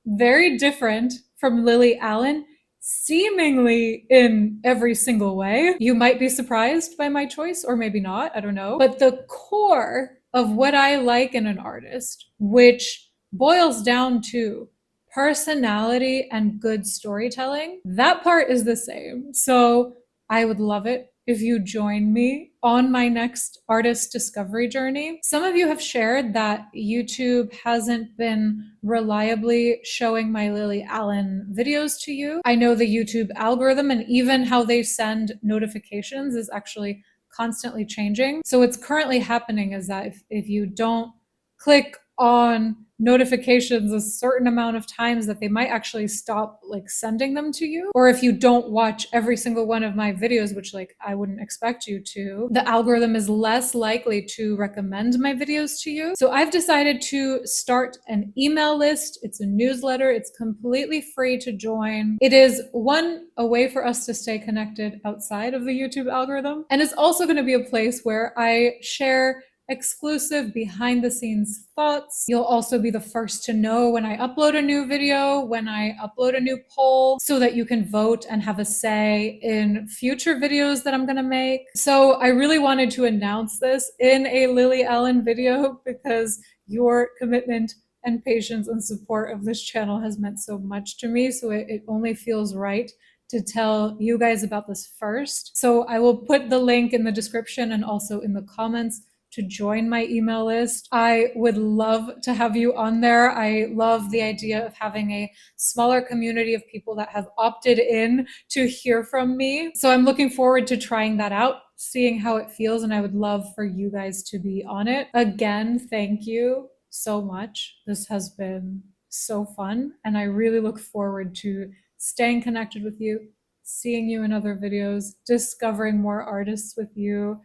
very different from Lily Allen, seemingly in every single way. You might be surprised by my choice, or maybe not, I don't know. But the core of what I like in an artist, which boils down to personality and good storytelling, that part is the same. So I would love it if you join me on my next artist discovery journey. Some of you have shared that YouTube hasn't been reliably showing my Lily Allen videos to you. I know the YouTube algorithm and even how they send notifications is actually constantly changing. So what's currently happening is that if you don't click on notifications a certain amount of times, that they might actually stop like sending them to you. Or if you don't watch every single one of my videos, which like I wouldn't expect you to, the algorithm is less likely to recommend my videos to you. So I've decided to start an email list. It's a newsletter. It's completely free to join. It is a way for us to stay connected outside of the YouTube algorithm. And it's also going to be a place where I share exclusive behind the scenes thoughts. You'll also be the first to know when I upload a new video, when I upload a new poll, so that you can vote and have a say in future videos that I'm gonna make. So I really wanted to announce this in a Lily Allen video because your commitment and patience and support of this channel has meant so much to me. So it only feels right to tell you guys about this first. So I will put the link in the description and also in the comments to join my email list. I would love to have you on there. I love the idea of having a smaller community of people that have opted in to hear from me. So I'm looking forward to trying that out, seeing how it feels, and I would love for you guys to be on it. Again, thank you so much. This has been so fun, and I really look forward to staying connected with you, seeing you in other videos, discovering more artists with you.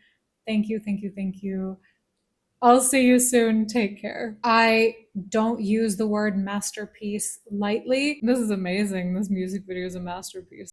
Thank you, thank you, thank you. I'll see you soon. Take care. I don't use the word masterpiece lightly. This is amazing. This music video is a masterpiece.